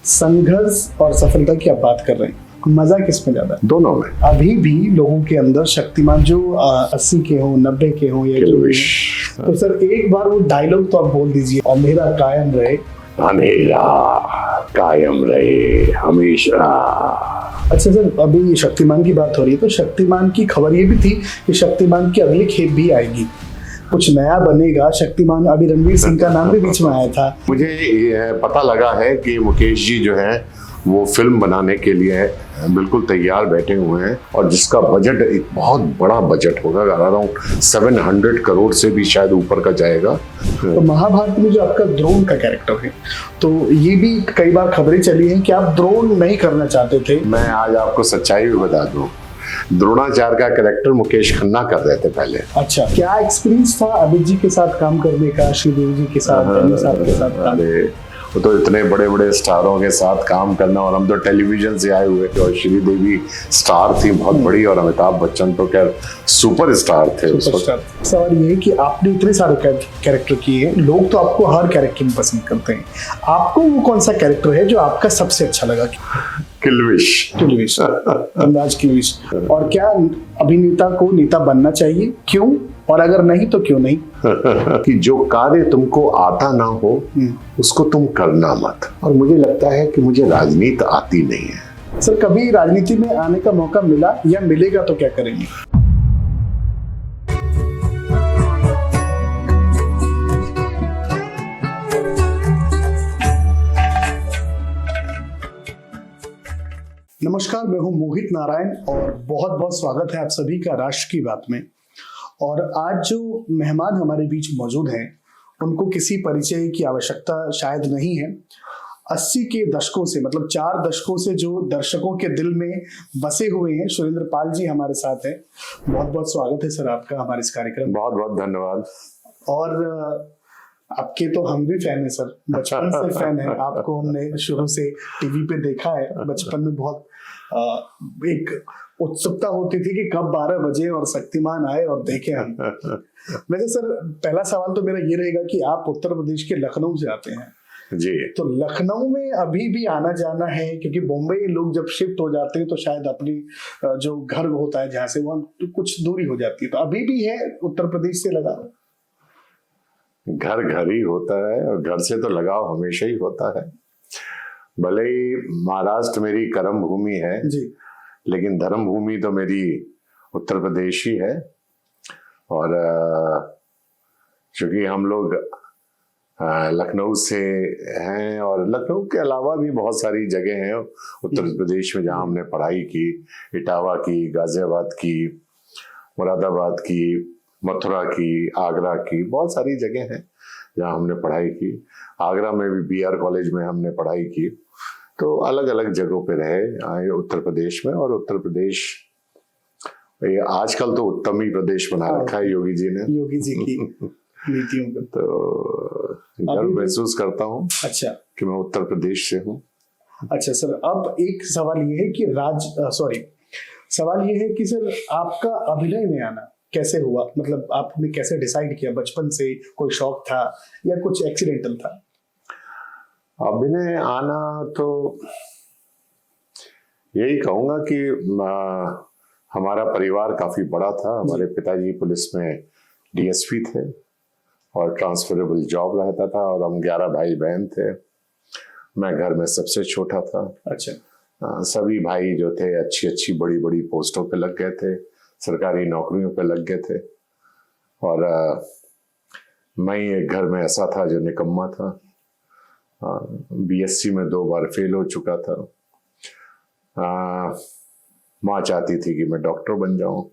संघर्ष और सफलता की आप बात कर रहे हैं, मजा किसमें ज्यादा है? दोनों में। अभी भी लोगों के अंदर शक्तिमान जो 80 के हों, 90 के हों या जो भी हों, तो सर एक बार वो डायलॉग तो आप बोल दीजिए, और मेरा कायम रहे, अंधेरा कायम रहे हमेशा। अच्छा सर, अभी शक्तिमान की बात हो रही है तो शक्तिमान की खबर ये भी थी कि शक्तिमान की अगली खेप भी आएगी, कुछ नया बनेगा शक्तिमान। अभी रणवीर सिंह का नाम भी बीच में आया था। मुझे पता लगा है कि मुकेश जी जो है वो फिल्म बनाने के लिए बिल्कुल तैयार बैठे हुए हैं, और जिसका बजट एक बहुत बड़ा बजट होगा, अराउंड 700 करोड़ से भी शायद ऊपर का जाएगा। तो महाभारत में जो आपका द्रोण का कैरेक्टर है, तो ये भी कई बार खबरें चली हैं कि आप द्रोण नहीं करना चाहते थे। मैं आज आपको सच्चाई भी बता दूं, द्रोणाचार्य का कैरेक्टर मुकेश खन्ना कर रहे थे पहले। अच्छा, क्या एक्सपीरियंस था अमित जी के साथ काम करने का, श्रीदेवी जी के साथ, साहब के साथ काम? वो तो इतने बड़े बड़े स्टारों के साथ काम करना, और हम तो टेलीविजन से आए हुए थे, और श्रीदेवी स्टार थी बहुत बड़ी, और अमिताभ बच्चन तो खैर सुपर स्टार थे उस वक्त। सवाल ये है कि आपने इतने सारे कैरेक्टर किए हैं, लोग तो आपको हर कैरेक्टर में पसंद करते हैं, आपको वो कौन सा कैरेक्टर है जो आपका सबसे अच्छा लगा? किल्विश, धनराज किल्विश। और क्या अभिनेता को नेता बनना चाहिए, क्यों, और अगर नहीं तो क्यों नहीं? कि जो कार्य तुमको आता ना हो उसको तुम करना मत, और मुझे लगता है कि मुझे राजनीति आती नहीं है। सर, कभी राजनीति में आने का मौका मिला या मिलेगा तो क्या करेंगे? नमस्कार, मैं हूं मोहित नारायण और बहुत बहुत स्वागत है आप सभी का राष्ट्र की बात में। और आज जो मेहमान हमारे बीच मौजूद हैं उनको किसी परिचय की आवश्यकता शायद नहीं है। 80 के दशकों से, मतलब 4 दशकों से जो दर्शकों के दिल में बसे हुए हैं, सुरेंद्र पाल जी हमारे साथ हैं। बहुत बहुत स्वागत है सर आपका हमारे इस कार्यक्रम में। बहुत बहुत धन्यवाद। और आपके तो हम भी फैन है सर, बचपन से फैन है, आपको हमने शुरू से टीवी पे देखा है। बचपन में बहुत एक उत्सुकता होती थी कि कब 12 बजे और शक्तिमान आए और देखे हम। वैसे सर, पहला सवाल तो मेरा ये रहेगा कि आप उत्तर प्रदेश के लखनऊ से आते हैं जी, तो लखनऊ में अभी भी आना जाना है? क्योंकि बॉम्बे लोग जब शिफ्ट हो जाते हैं तो शायद अपनी जो घर होता है जहाँ से, वहाँ तो कुछ दूरी हो जाती है, तो अभी भी है उत्तर प्रदेश से लगाव? घर घर ही होता है, और घर से तो लगाव हमेशा ही होता है। भले ही महाराष्ट्र मेरी कर्म भूमि है जी, लेकिन धर्म भूमि तो मेरी उत्तर प्रदेश ही है। और चूंकि हम लोग लखनऊ से हैं, और लखनऊ के अलावा भी बहुत सारी जगह हैं उत्तर प्रदेश में जहाँ हमने पढ़ाई की, इटावा की, गाजियाबाद की, मुरादाबाद की, मथुरा की, आगरा की, बहुत सारी जगह हैं जहाँ हमने पढ़ाई की। आगरा में भी BR कॉलेज में हमने पढ़ाई की। तो अलग अलग जगहों पे रहे आए उत्तर प्रदेश में। और उत्तर प्रदेश आजकल तो उत्तम ही प्रदेश बना रखा है योगी जी ने, योगी जी की नीतियों का। तो गर्व महसूस करता हूँ अच्छा कि मैं उत्तर प्रदेश से हूँ। अच्छा सर, अब एक सवाल ये है कि सवाल ये है कि सर, आपका अभिनय में आना कैसे हुआ? मतलब आपने कैसे डिसाइड किया? बचपन से कोई शौक था या कुछ एक्सीडेंटल था? अभिनय आना तो यही कहूंगा कि हमारा परिवार काफी बड़ा था। हमारे पिताजी पुलिस में DSP थे और ट्रांसफरेबल जॉब रहता था, और हम 11 भाई बहन थे। मैं घर में सबसे छोटा था। अच्छा। सभी भाई जो थे अच्छी अच्छी बड़ी बड़ी पोस्टों पे लग गए थे, सरकारी नौकरियों पे लग गए थे, और मैं एक घर में ऐसा था जो निकम्मा था। BSc में 2 बार फेल हो चुका था। माँ चाहती थी कि मैं डॉक्टर बन जाऊं,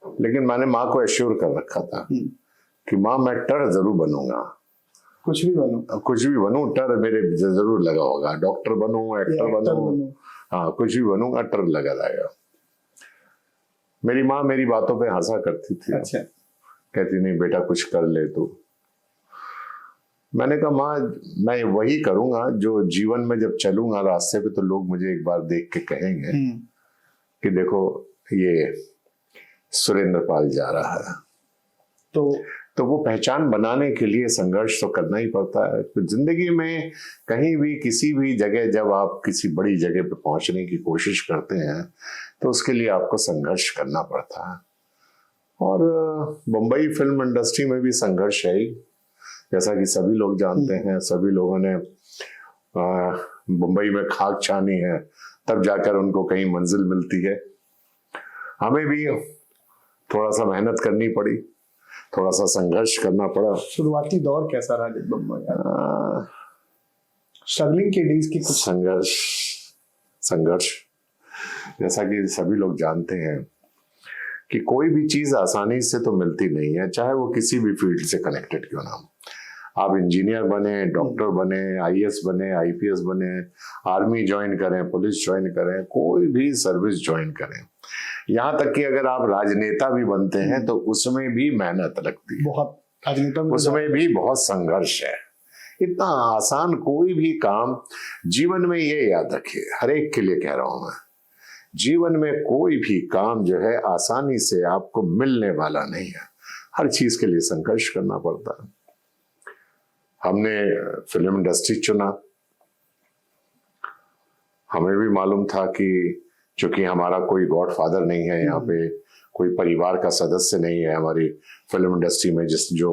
लेकिन मैंने माँ को एश्योर कर रखा था कि माँ मैं टर जरूर बनूंगा, कुछ भी बनूं, टर मेरे जरूर लगा होगा। डॉक्टर बनूं, एक्टर बनूं, हाँ कुछ भी बनूंगा, टर लगा रहेगा। मेरी माँ मेरी बातों पे हंसा करती थी। अच्छा। कहती नहीं बेटा कुछ कर ले तू। मैंने कहा माँ मैं वही करूंगा जो जीवन में जब चलूंगा रास्ते पे तो लोग मुझे एक बार देख के कहेंगे कि देखो ये सुरेंद्र पाल जा रहा है। तो वो पहचान बनाने के लिए संघर्ष तो करना ही पड़ता है। तो जिंदगी में कहीं भी किसी भी जगह जब आप किसी बड़ी जगह पे पहुंचने की कोशिश करते हैं तो उसके लिए आपको संघर्ष करना पड़ता है। और मुंबई फिल्म इंडस्ट्री में भी संघर्ष है ही, जैसा कि सभी लोग जानते हैं। सभी लोगों ने मुंबई में खाक छानी है, तब जाकर उनको कहीं मंजिल मिलती है। हमें भी थोड़ा सा मेहनत करनी पड़ी, थोड़ा सा संघर्ष करना पड़ा। शुरुआती दौर कैसा रहा जब मुंबई स्ट्रगलिंग के डेज की? संघर्ष जैसा कि सभी लोग जानते हैं कि कोई भी चीज आसानी से तो मिलती नहीं है, चाहे वो किसी भी फील्ड से कनेक्टेड क्यों ना हो। आप इंजीनियर बने, डॉक्टर बने, आईएएस बने, आईपीएस बने, आर्मी ज्वाइन करें, पुलिस ज्वाइन करें, कोई भी सर्विस ज्वाइन करें, यहाँ तक कि अगर आप राजनेता भी बनते हैं तो उसमें भी मेहनत लगती है, बहुत राजनेता में उसमें भी बहुत संघर्ष है। इतना आसान कोई भी काम जीवन में, ये याद रखिए, हर एक के लिए कह रहा हूं मैं, जीवन में कोई भी काम जो है आसानी से आपको मिलने वाला नहीं है। हर चीज के लिए संघर्ष करना पड़ता है। हमने फिल्म इंडस्ट्री चुना, हमें भी मालूम था कि चूंकि हमारा कोई गॉडफादर नहीं है यहाँ पे, कोई परिवार का सदस्य नहीं है हमारी फिल्म इंडस्ट्री में जो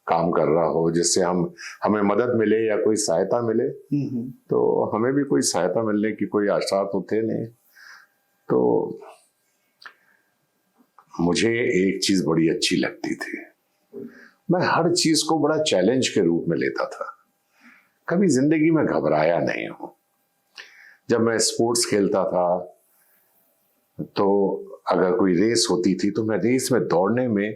काम कर रहा हो, जिससे हमें मदद मिले या कोई सहायता मिले, तो हमें भी कोई सहायता मिलने की कोई आशा तो थे नहीं। तो मुझे एक चीज बड़ी अच्छी लगती थी, मैं हर चीज को बड़ा चैलेंज के रूप में लेता था, कभी जिंदगी में घबराया नहीं हूं। जब मैं स्पोर्ट्स खेलता था तो अगर कोई रेस होती थी तो मैं रेस में दौड़ने में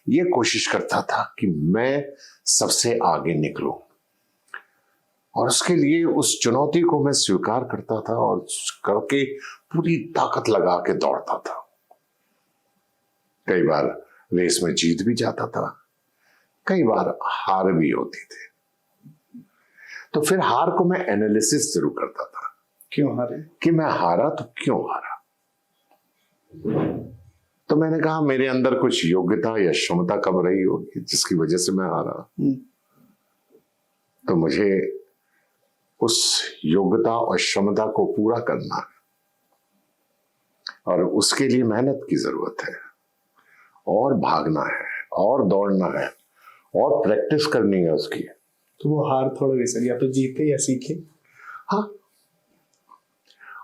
ये कोशिश करता था कि मैं सबसे आगे निकलूं, और उसके लिए उस चुनौती को मैं स्वीकार करता था और करके पूरी ताकत लगा के दौड़ता था। कई बार रेस में जीत भी जाता था, कई बार हार भी होती थी। तो फिर हार को मैं एनालिसिस जरूर करता था, क्यों हारे, कि मैं हारा तो क्यों हारा। तो मैंने कहा मेरे अंदर कुछ योग्यता या क्षमता कम रही होगी जिसकी वजह से मैं हारा। तो मुझे उस योग्यता और क्षमता को पूरा करना है, और उसके लिए मेहनत की जरूरत है, और भागना है, और दौड़ना है, और प्रैक्टिस करनी है उसकी। तो वो हार थोड़ा वैसे, या तो जीते या सीखे। हाँ,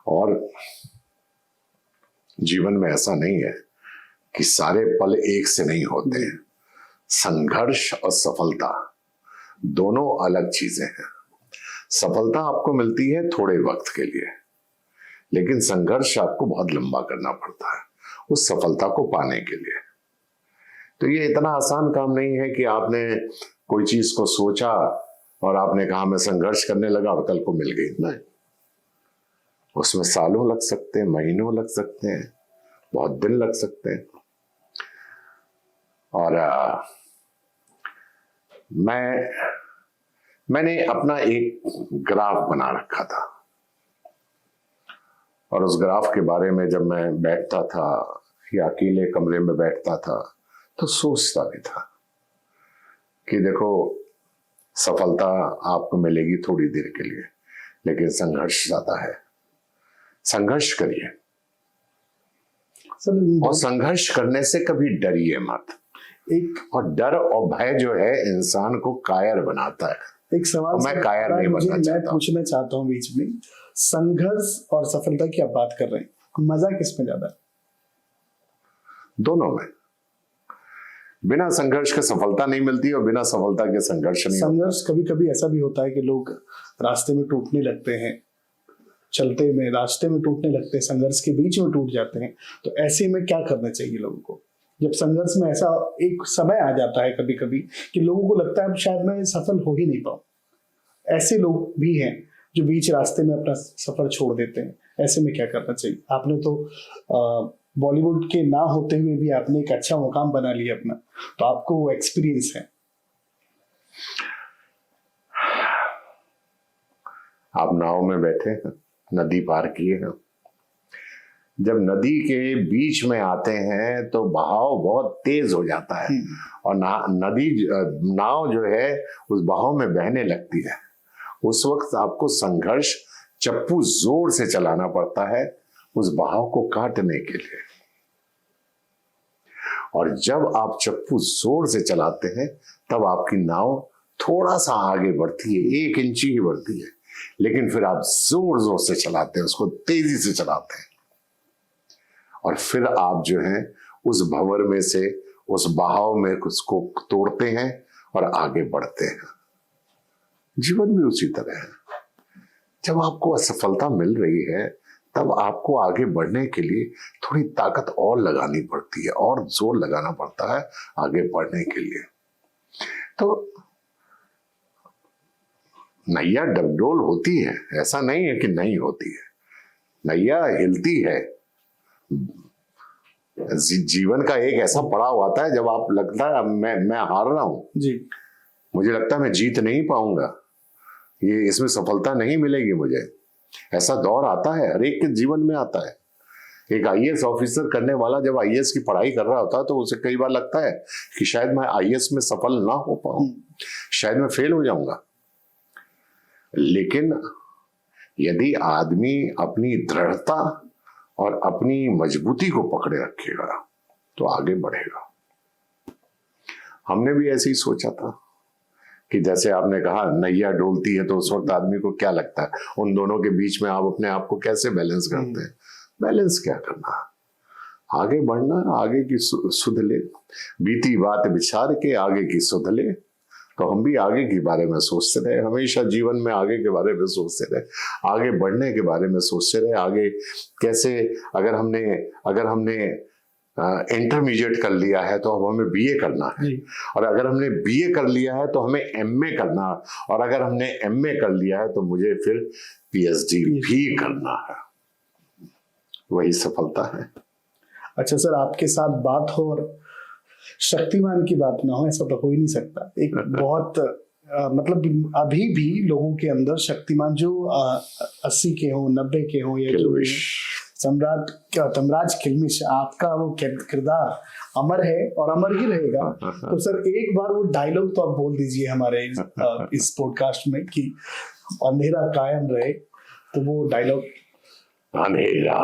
और जीवन में ऐसा नहीं है कि सारे पल एक से नहीं होते हैं। संघर्ष और सफलता दोनों अलग चीजें हैं। सफलता आपको मिलती है थोड़े वक्त के लिए, लेकिन संघर्ष आपको बहुत लंबा करना पड़ता है उस सफलता को पाने के लिए। तो ये इतना आसान काम नहीं है कि आपने कोई चीज को सोचा और आपने कहा मैं संघर्ष करने लगा और कल को मिल गई, नहीं। उसमें सालों लग सकते हैं, महीनों लग सकते हैं, बहुत दिन लग सकते हैं। और मैंने अपना एक ग्राफ बना रखा था, और उस ग्राफ के बारे में जब मैं बैठता था या अकेले कमरे में बैठता था तो सोचता भी था कि देखो, सफलता आपको मिलेगी थोड़ी देर के लिए, लेकिन संघर्ष ज्यादा है। संघर्ष करिए, और संघर्ष करने से कभी डरिए मत। और डर और भय जो है इंसान को कायर बनाता है। एक सवाल मैं कायर नहीं बनना चाहता। मैं पूछना चाहता हूँ बीच में, संघर्ष और सफलता की आप बात कर रहे हैं, मजा किस में ज्यादा है? दोनों में। बिना संघर्ष के सफलता नहीं मिलती और बिना सफलता के संघर्ष नहीं। संघर्ष कभी कभी ऐसा भी होता है कि लोग रास्ते में टूटने लगते हैं, चलते में रास्ते में टूटने लगते हैं, संघर्ष के बीच में टूट जाते हैं। तो ऐसे में क्या करना चाहिए लोगों को, जब संघर्ष में ऐसा एक समय आ जाता है कभी कभी कि लोगों को लगता है शायद मैं सफल हो ही नहीं पाऊं? ऐसे लोग भी हैं जो बीच रास्ते में अपना सफर छोड़ देते हैं। ऐसे में क्या करना चाहिए? आपने तो बॉलीवुड के ना होते हुए भी आपने एक अच्छा मुकाम बना लिया अपना, तो आपको वो एक्सपीरियंस है। आप नाव में बैठे हैं, नदी पार किए हैं, जब नदी के बीच में आते हैं तो बहाव बहुत तेज हो जाता है और नदी नाव जो है उस बहाव में बहने लगती है। उस वक्त आपको संघर्ष चप्पू जोर से चलाना पड़ता है उस बहाव को काटने के लिए। और जब आप चप्पू जोर से चलाते हैं तब आपकी नाव थोड़ा सा आगे बढ़ती है, 1 इंच ही बढ़ती है, लेकिन फिर आप जोर जोर से चलाते हैं, उसको तेजी से चलाते हैं और फिर आप जो है उस भंवर में से, उस बहाव में उसको तोड़ते हैं और आगे बढ़ते हैं। जीवन भी उसी तरह है। जब आपको असफलता मिल रही है तब आपको आगे बढ़ने के लिए थोड़ी ताकत और लगानी पड़ती है और जोर लगाना पड़ता है आगे बढ़ने के लिए। तो नैया डगडोल होती है, ऐसा नहीं है कि नहीं होती है, नैया हिलती है। जीवन का एक ऐसा पड़ाव आता है जब आप लगता है मैं हार रहा हूं जी, मुझे लगता है मैं जीत नहीं पाऊंगा, ये इसमें सफलता नहीं मिलेगी मुझे। ऐसा दौर आता है, हर एक के जीवन में आता है। एक आईएएस ऑफिसर करने वाला जब आईएएस की पढ़ाई कर रहा होता है तो उसे कई बार लगता है कि शायद मैं आईएएस में सफल ना हो पाऊं, शायद मैं फेल हो जाऊंगा। लेकिन यदि आदमी अपनी दृढ़ता और अपनी मजबूती को पकड़े रखेगा तो आगे बढ़ेगा। हमने भी ऐसे ही सोचा था कि जैसे आपने कहा नैया डोलती है तो उस वक्त आदमी को क्या लगता है, उन दोनों के बीच में आप अपने आप को कैसे बैलेंस करते हैं। बैलेंस क्या करना, आगे बढ़ना, आगे की सुध ले, बीती बात विचार के आगे की सुध ले। तो हम भी आगे के बारे में सोचते रहे, हमेशा जीवन में आगे के बारे में सोचते रहे, आगे बढ़ने के बारे में सोचते रहे। आगे कैसे, अगर हमने इंटरमीडिएट कर लिया है तो अब हमें बीए करना है, और अगर हमने बीए कर लिया है तो हमें एमए करना है, और अगर हमने एमए कर लिया है तो मुझे फिर पीएचडी भी करना है। वही सफलता है। अच्छा सर, आपके साथ बात हो और शक्तिमान की बात ना हो, ऐसा तो हो ही नहीं सकता। एक बहुत मतलब अभी भी लोगों के अंदर शक्तिमान जो 80 के हो, 90 के हो, या जो सम्राट तमराज किलमिश, आपका वो किरदार अमर है और अमर ही रहेगा। तो सर एक बार वो डायलॉग तो आप बोल दीजिए हमारे इस पॉडकास्ट में कि अंधेरा कायम रहे, तो वो डायलॉग। अंधेरा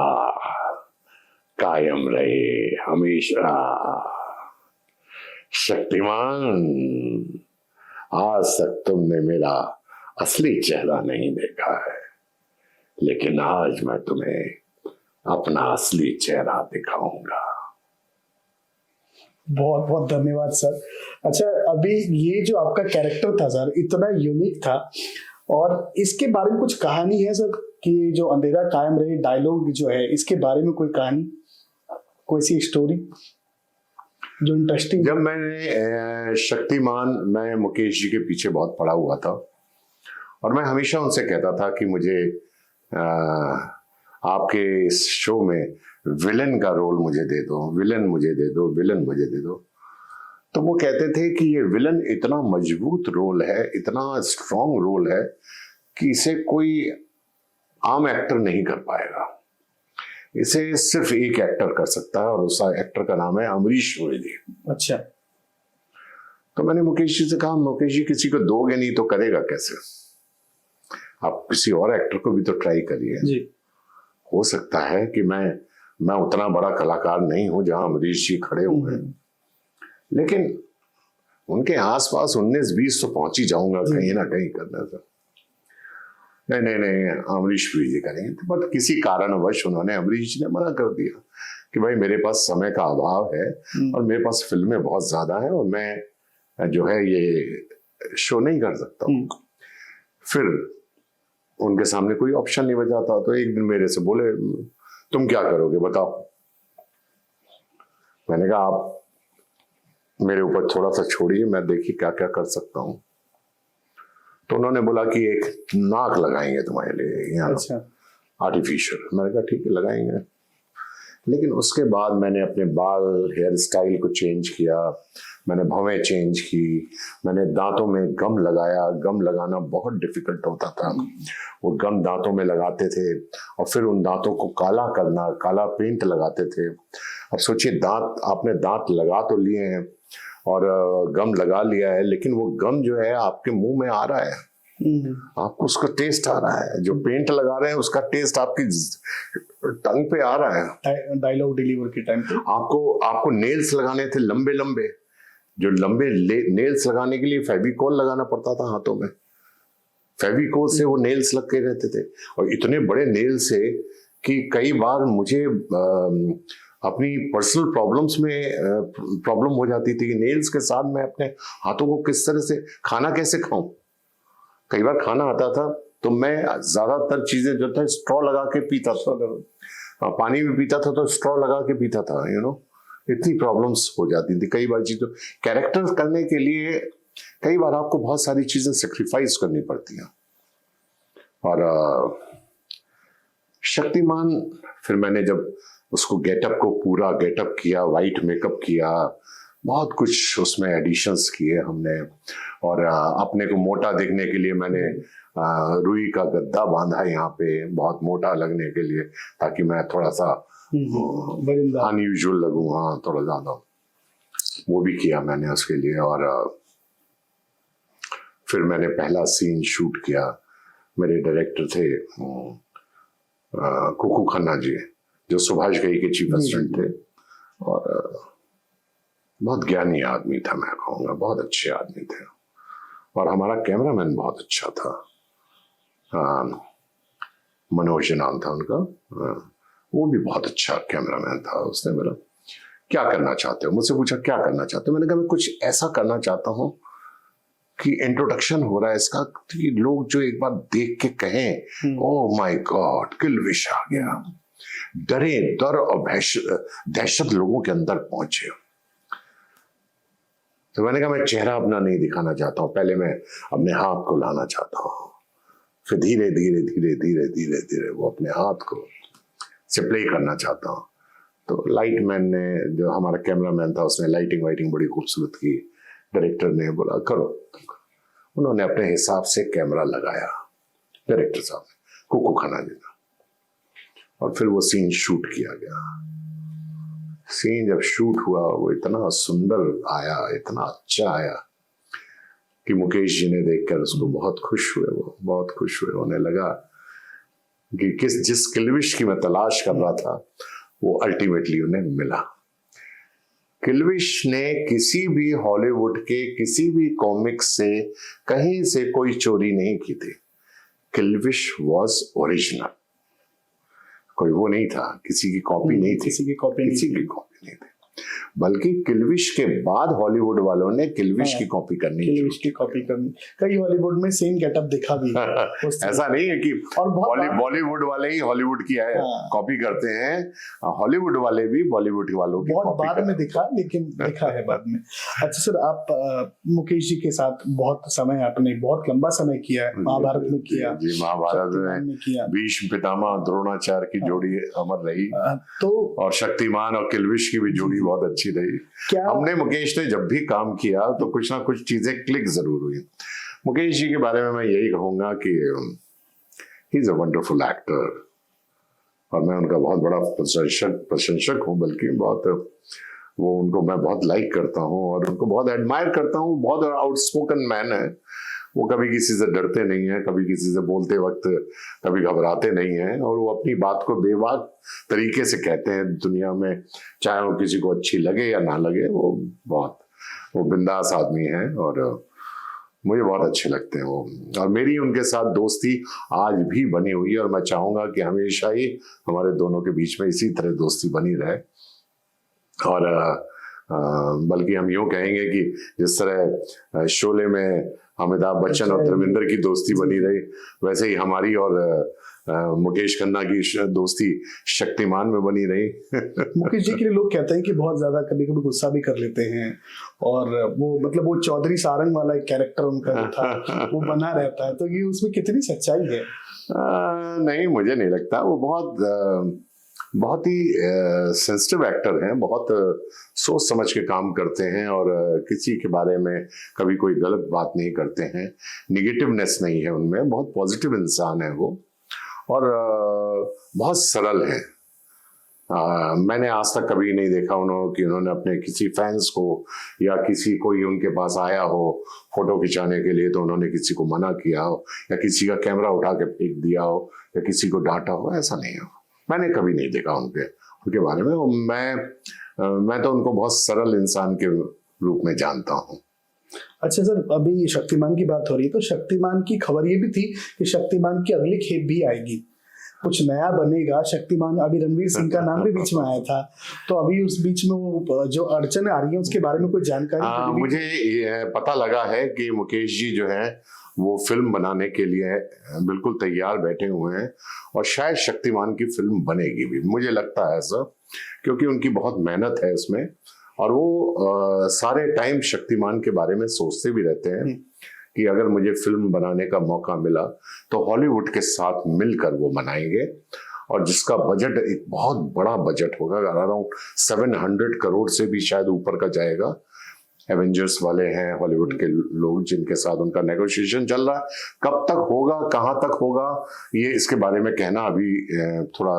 कायम रहे हमेशा, शक्तिमान आज तक तुमने मेरा असली चेहरा नहीं देखा है, लेकिन आज मैं तुम्हें अपना असली चेहरा दिखाऊंगा। बहुत बहुत धन्यवाद सर। अच्छा, अभी ये जो आपका कैरेक्टर था सर, इतना यूनिक था, और इसके बारे में कुछ कहानी है सर कि जो अंधेरा कायम रहे डायलॉग जो है, इसके बारे में कोई कहानी, कोई सी स्टोरी जो इंटरेस्टिंग? जब मैंने शक्तिमान, मैं मुकेश जी के पीछे बहुत पड़ा हुआ था और मैं हमेशा उनसे कहता था कि मुझे आपके इस शो में विलन का रोल मुझे दे दो, विलन मुझे दे दो, विलन मुझे दे दो। तो वो कहते थे कि ये विलन इतना मजबूत रोल है, इतना स्ट्रॉन्ग रोल है कि इसे कोई आम एक्टर नहीं कर पाएगा, इसे सिर्फ एक एक्टर कर सकता है और उस एक्टर का नाम है अमरीश पुरी। अच्छा। तो मैंने मुकेश जी से कहा, मुकेश जी किसी को दोगे नहीं तो करेगा कैसे, आप किसी और एक्टर को भी तो ट्राई करिए जी। हो सकता है कि मैं उतना बड़ा कलाकार नहीं हूं जहां अमरीश जी खड़े हुए हैं, लेकिन उनके आसपास 19-20 तो पहुंच ही जाऊंगा कहीं ना कहीं करने से। नहीं अमरीश पुरी जी करेंगे। बट किसी कारणवश उन्होंने, अमरीश जी ने मना कर दिया कि भाई मेरे पास समय का अभाव है और मेरे पास फिल्में बहुत ज्यादा है और मैं जो है ये शो नहीं कर सकता हूँ। फिर उनके सामने कोई ऑप्शन नहीं बचा था, तो एक दिन मेरे से बोले तुम क्या करोगे बताओ। मैंने कहा आप मेरे ऊपर थोड़ा सा छोड़िए, मैं देखिए क्या क्या कर सकता हूँ। तो उन्होंने बोला कि एक नाक लगाएंगे तुम्हारे लिए यहाँ, अच्छा, आर्टिफिशियल। मैंने कहा ठीक है लगाएंगे। लेकिन उसके बाद मैंने अपने बाल हेयर स्टाइल को चेंज किया, मैंने भवें चेंज की, मैंने दांतों में गम लगाया। गम लगाना बहुत डिफिकल्ट होता था। वो गम दांतों में लगाते थे और फिर उन दांतों को काला करना, काला पेंट लगाते थे। अब सोचिए, दांत आपने दांत लगा तो लिए हैं और गम लगा लिया है, लेकिन वो गम जो है आपके मुंह में आ रहा है, आपको उसका टेस्ट आ रहा है। जो पेंट लगा रहे हैं उसका टेस्ट आपकी टंग पे आ रहा है। डायलॉग डिलीवर के टाइम पे आपको नेल्स लगाने थे लंबे लंबे, जो लंबे नेल्स लगाने के लिए फेविकोल लगाना पड़ता था हाथों में। फेविकोल से वो नेल्स लग के रहते थे, और इतने बड़े नेल्स से कि कई बार मुझे अपनी पर्सनल प्रॉब्लम्स में प्रॉब्लम हो जाती थी कि नेल्स के साथ मैं अपने हाथों को किस तरह से, खाना कैसे खाऊं। कई बार खाना आता था तो मैं ज्यादातर चीजें जो था स्ट्रॉ लगा के पीता था, पानी भी पीता था तो स्ट्रॉ लगा के पीता था, इतनी प्रॉब्लम्स हो जाती थी। कई बार चीजों कैरेक्टर करने के लिए कई बार आपको बहुत सारी चीजें सेक्रीफाइस करनी पड़ती हैं। और शक्तिमान, फिर मैंने जब उसको गेटअप को पूरा गेटअप किया, वाइट मेकअप किया, बहुत कुछ उसमें एडिशंस किए हमने। और अपने को मोटा देखने के लिए मैंने रुई का गद्दा बांधा यहाँ पे, बहुत मोटा लगने के लिए, ताकि मैं थोड़ा सा अनयूजुअल लगूं, हाँ थोड़ा ज्यादा। वो भी किया मैंने उसके लिए। और फिर मैंने पहला सीन शूट किया। मेरे डायरेक्टर थे कुकू खन्ना जी, जो सुभाष घई के चीफ असिस्टेंट थे, और बहुत ज्ञानी आदमी था, मैं कहूँगा बहुत अच्छे आदमी थे। और हमारा कैमरामैन बहुत अच्छा था, मनोज नाम था उनका, वो भी बहुत अच्छा कैमरामैन था। उसने बोला क्या करना चाहते हो, मुझसे पूछा क्या करना चाहते हो। मैंने कहा मैं कुछ ऐसा करना चाहता हूँ कि इंट्रोडक्शन हो रहा है इसका, कि लोग जो एक बार देख के कहें ओह माय गॉड किल्विश आ गया, डरे, डर और दहशत लोगों के अंदर पहुंचे। तो मैंने कहा मैं चेहरा अपना नहीं दिखाना चाहता हूँ, पहले मैं अपने हाथ को लाना चाहता हूँ, फिर धीरे धीरे धीरे धीरे धीरे धीरे वो अपने हाथ को से प्ले करना चाहता हूँ। तो लाइट मैन ने, जो हमारा कैमरामैन था, उसने लाइटिंग वाइटिंग बड़ी खूबसूरत की। डायरेक्टर ने बोला करो, उन्होंने अपने हिसाब से कैमरा लगाया, डायरेक्टर साहब ने, कुकू खन्ना जी ने, और फिर वो सीन शूट किया गया। सीन जब शूट हुआ वो इतना सुंदर आया, इतना अच्छा आया कि मुकेश जी ने देखकर उसको बहुत खुश हुए, वो बहुत खुश हुए। उन्हें लगा कि जिस किल्विश की मैं तलाश कर रहा था वो अल्टीमेटली उन्हें मिला। किल्विश ने किसी भी हॉलीवुड के किसी भी कॉमिक से कहीं से कोई चोरी नहीं की थी। किल्विश वॉज ओरिजिनल, कोई वो नहीं था, किसी की कॉपी नहीं थी, किसी की कॉपी नहीं थी। बल्कि किल्विश के बाद हॉलीवुड वालों ने किल्विश की कॉपी करनी, किल्विश की कॉपी करनी। कई हॉलीवुड में सेम गेटअप दिखा भी ऐसा नहीं है कि बॉलीवुड वाले ही हॉलीवुड की कॉपी करते हैं, हॉलीवुड वाले भी बॉलीवुड वालों की बहुत बाद में दिखा, लेकिन दिखा है बाद में। अच्छा सर, आप मुकेश जी के साथ बहुत समय, आपने बहुत लंबा समय किया है, महाभारत में किया जी, महाभारत में किया, भीष्म पितामह द्रोणाचार्य की जोड़ी अमर रही, तो और शक्तिमान और किल्विश की भी जोड़ी बहुत अच्छी रही। हमने, मुकेश ने जब भी काम किया तो कुछ ना कुछ चीजें क्लिक जरूर हुई। मुकेश जी के बारे में मैं यही कहूंगा कि he is a wonderful actor, और मैं उनका बहुत बड़ा प्रशंसक हूं, बल्कि बहुत वो, उनको मैं बहुत लाइक करता हूं और उनको बहुत एडमायर करता हूं। बहुत आउटस्पोकन मैन है वो, कभी किसी से डरते नहीं है, कभी किसी से बोलते वक्त कभी घबराते नहीं हैं, और वो अपनी बात को बेबाक तरीके से कहते हैं दुनिया में, चाहे वो किसी को अच्छी लगे या ना लगे। वो बिंदास आदमी है और मुझे बहुत अच्छे लगते हैं वो। और मेरी उनके साथ दोस्ती आज भी बनी हुई है, और मैं चाहूंगा कि हमेशा ही हमारे दोनों के बीच में इसी तरह दोस्ती बनी रहे। और बल्कि हम यूं कहेंगे कि जिस तरह शोले में अमिताभ बच्चन और धर्मेंद्र की दोस्ती बनी रही, वैसे ही हमारी और मुकेश खन्ना की दोस्ती शक्तिमान में बनी रही। मुकेश जी के लिए लोग कहते हैं कि बहुत ज्यादा कभी कभी गुस्सा भी कर लेते हैं, और वो मतलब वो चौधरी सारंग वाला एक कैरेक्टर उनका जो था वो बना रहता है, तो ये उसमें कितनी सच्चाई है? नहीं, मुझे नहीं लगता। वो बहुत बहुत ही सेंसिटिव एक्टर हैं, बहुत सोच समझ के काम करते हैं और किसी के बारे में कभी कोई गलत बात नहीं करते हैं, निगेटिवनेस नहीं है उनमें, बहुत पॉजिटिव इंसान है वो और बहुत सरल है। मैंने आज तक कभी नहीं देखा कि उन्होंने अपने किसी फैंस को या किसी कोई उनके पास आया हो फोटो खिंचाने के लिए तो उन्होंने किसी को मना किया हो या किसी का कैमरा उठा के फेंक दिया हो या किसी को डांटा हो, ऐसा नहीं हो। मैंने कभी नहीं देखा उनके बारे में। मैं तो उनको बहुत सरल इंसान के रूप में जानता हूँ। अच्छा सर, अभी शक्तिमान की बात हो रही है तो शक्तिमान की खबर ये भी थी कि शक्तिमान की अगली खेप भी आएगी, कुछ नया बनेगा शक्तिमान। अभी रणवीर सिंह का नाम भी बीच में आया था, तो अभी उस बीच में वो जो अड़चन आ रही है उसके बारे में कोई जानकारी? मुझे पता लगा है कि मुकेश जी जो है वो फिल्म बनाने के लिए बिल्कुल तैयार बैठे हुए हैं और शायद शक्तिमान की फिल्म बनेगी भी, मुझे लगता है ऐसा, क्योंकि उनकी बहुत मेहनत है इसमें और वो सारे टाइम शक्तिमान के बारे में सोचते भी रहते हैं कि अगर मुझे फिल्म बनाने का मौका मिला तो हॉलीवुड के साथ मिलकर वो बनाएंगे और जिसका बजट एक बहुत बड़ा बजट होगा, अराउंड 700 करोड़ से भी शायद ऊपर का जाएगा। एवेंजर्स वाले हैं हॉलीवुड के लोग जिनके साथ उनका नेगोशिएशन चल रहा है, कब तक होगा कहाँ तक होगा ये इसके बारे में कहना अभी थोड़ा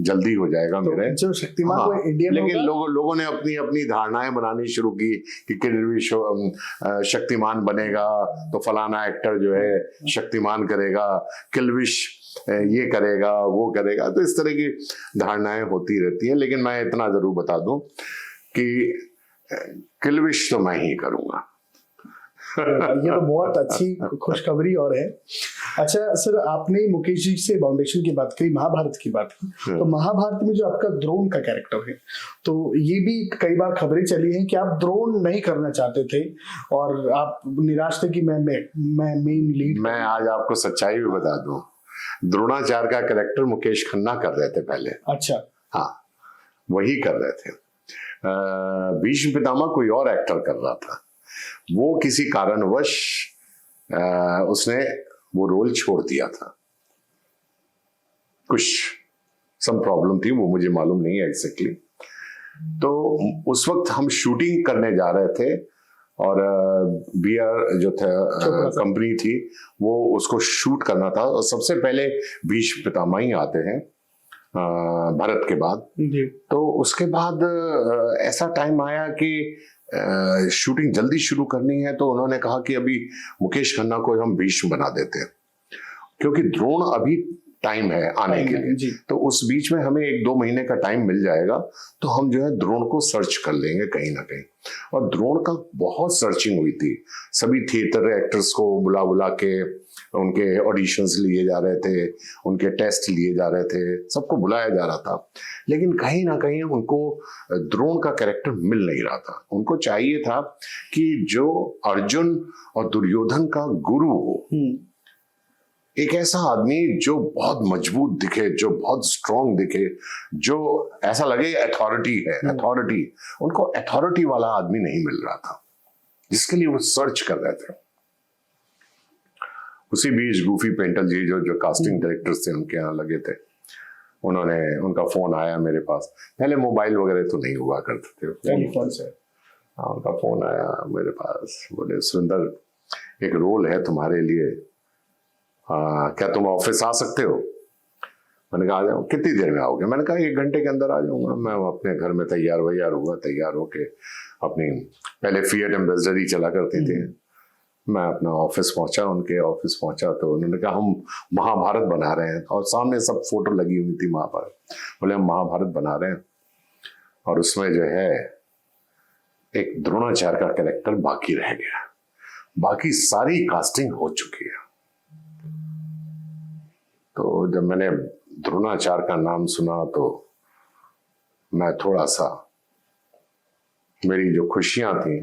जल्दी हो जाएगा तो मेरे। जो शक्तिमान हाँ, को इंडियन लेकिन लोगों ने अपनी अपनी धारणाएं बनानी शुरू की कि किलविश शक्तिमान बनेगा तो फलाना एक्टर जो है शक्तिमान करेगा, किलविश ये करेगा वो करेगा, तो इस तरह की धारणाएं होती रहती हैं। लेकिन मैं इतना जरूर बता दूं कि किलविश तो मैं ही करूंगा। ये तो बहुत अच्छी खुशखबरी और है। अच्छा सर, आपने मुकेश जी से फाउंडेशन की बात करी, महाभारत की बात की, तो महाभारत में जो आपका द्रोण का कैरेक्टर है, तो ये भी कई बार खबरें चली हैं कि आप द्रोण नहीं करना चाहते थे और आप निराश थे कि मैं मेन लीड। मैं आज आपको सच्चाई भी बता दूं, द्रोणाचार्य का कैरेक्टर मुकेश खन्ना कर रहे थे पहले। अच्छा, हाँ, वही कर रहे थे। भीष्म पितामह कोई और एक्टर कर रहा था, वो किसी कारणवश उसने वो रोल छोड़ दिया था, कुछ सम प्रॉब्लम थी, वो मुझे मालूम नहीं है एग्जैक्टली। तो उस वक्त हम शूटिंग करने जा रहे थे और बीआर जो था कंपनी थी वो उसको शूट करना था और सबसे पहले भीष्म पितामह ही आते हैं भारत के बाद। तो उसके बाद ऐसा टाइम आया कि शूटिंग जल्दी शुरू करनी है, तो उन्होंने कहा कि अभी मुकेश खन्ना को हम भीष्म बना देते हैं क्योंकि द्रोण अभी टाइम है आने के लिए, तो उस बीच में हमें 1-2 महीने का टाइम मिल जाएगा, तो हम जो है द्रोण को सर्च कर लेंगे कहीं ना कहीं। और द्रोण का बहुत सर्चिंग हुई थी, सभी थिएटर एक्टर्स को बुला बुला के उनके ऑडिशंस लिए जा रहे थे, उनके टेस्ट लिए जा रहे थे, सबको बुलाया जा रहा था, लेकिन कहीं ना कहीं उनको द्रोण का कैरेक्टर मिल नहीं रहा था। उनको चाहिए था कि जो अर्जुन और दुर्योधन का गुरु हो, एक ऐसा आदमी जो बहुत मजबूत दिखे, जो बहुत स्ट्रांग दिखे, जो ऐसा लगे अथॉरिटी है, अथॉरिटी। उनको अथॉरिटी वाला आदमी नहीं मिल रहा था, जिसके लिए वो सर्च कर रहे थे। उसी बीच गूफी पेंटल जी जो कास्टिंग डायरेक्टर्स थे उनके यहाँ लगे थे, उनका फोन आया मेरे पास। पहले मोबाइल वगैरह तो नहीं हुआ करते थे, टेलीफोन से। हाँ, उनका फोन आया मेरे पास, बोले सुरेंद्र एक रोल है तुम्हारे लिए, क्या तुम ऑफिस आ सकते हो? मैंने कहा आ जाओ। कितनी देर में आओगे? मैंने कहा 1 घंटे के अंदर आ जाऊंगा। मैं अपने घर में तैयार हुआ, तैयार होके अपनी पहले फिएट एम्बेसडर ही चला करते थे, मैं अपना ऑफिस पहुंचा, उनके ऑफिस पहुंचा तो उन्होंने कहा हम महाभारत बना रहे हैं, और सामने सब फोटो लगी हुई थी महाभारत। बोले हम महाभारत बना रहे हैं और उसमें जो है एक द्रोणाचार्य का कैरेक्टर बाकी रह गया, बाकी सारी कास्टिंग हो चुकी है। तो जब मैंने द्रोणाचार्य का नाम सुना तो मैं थोड़ा सा, मेरी जो खुशियां थी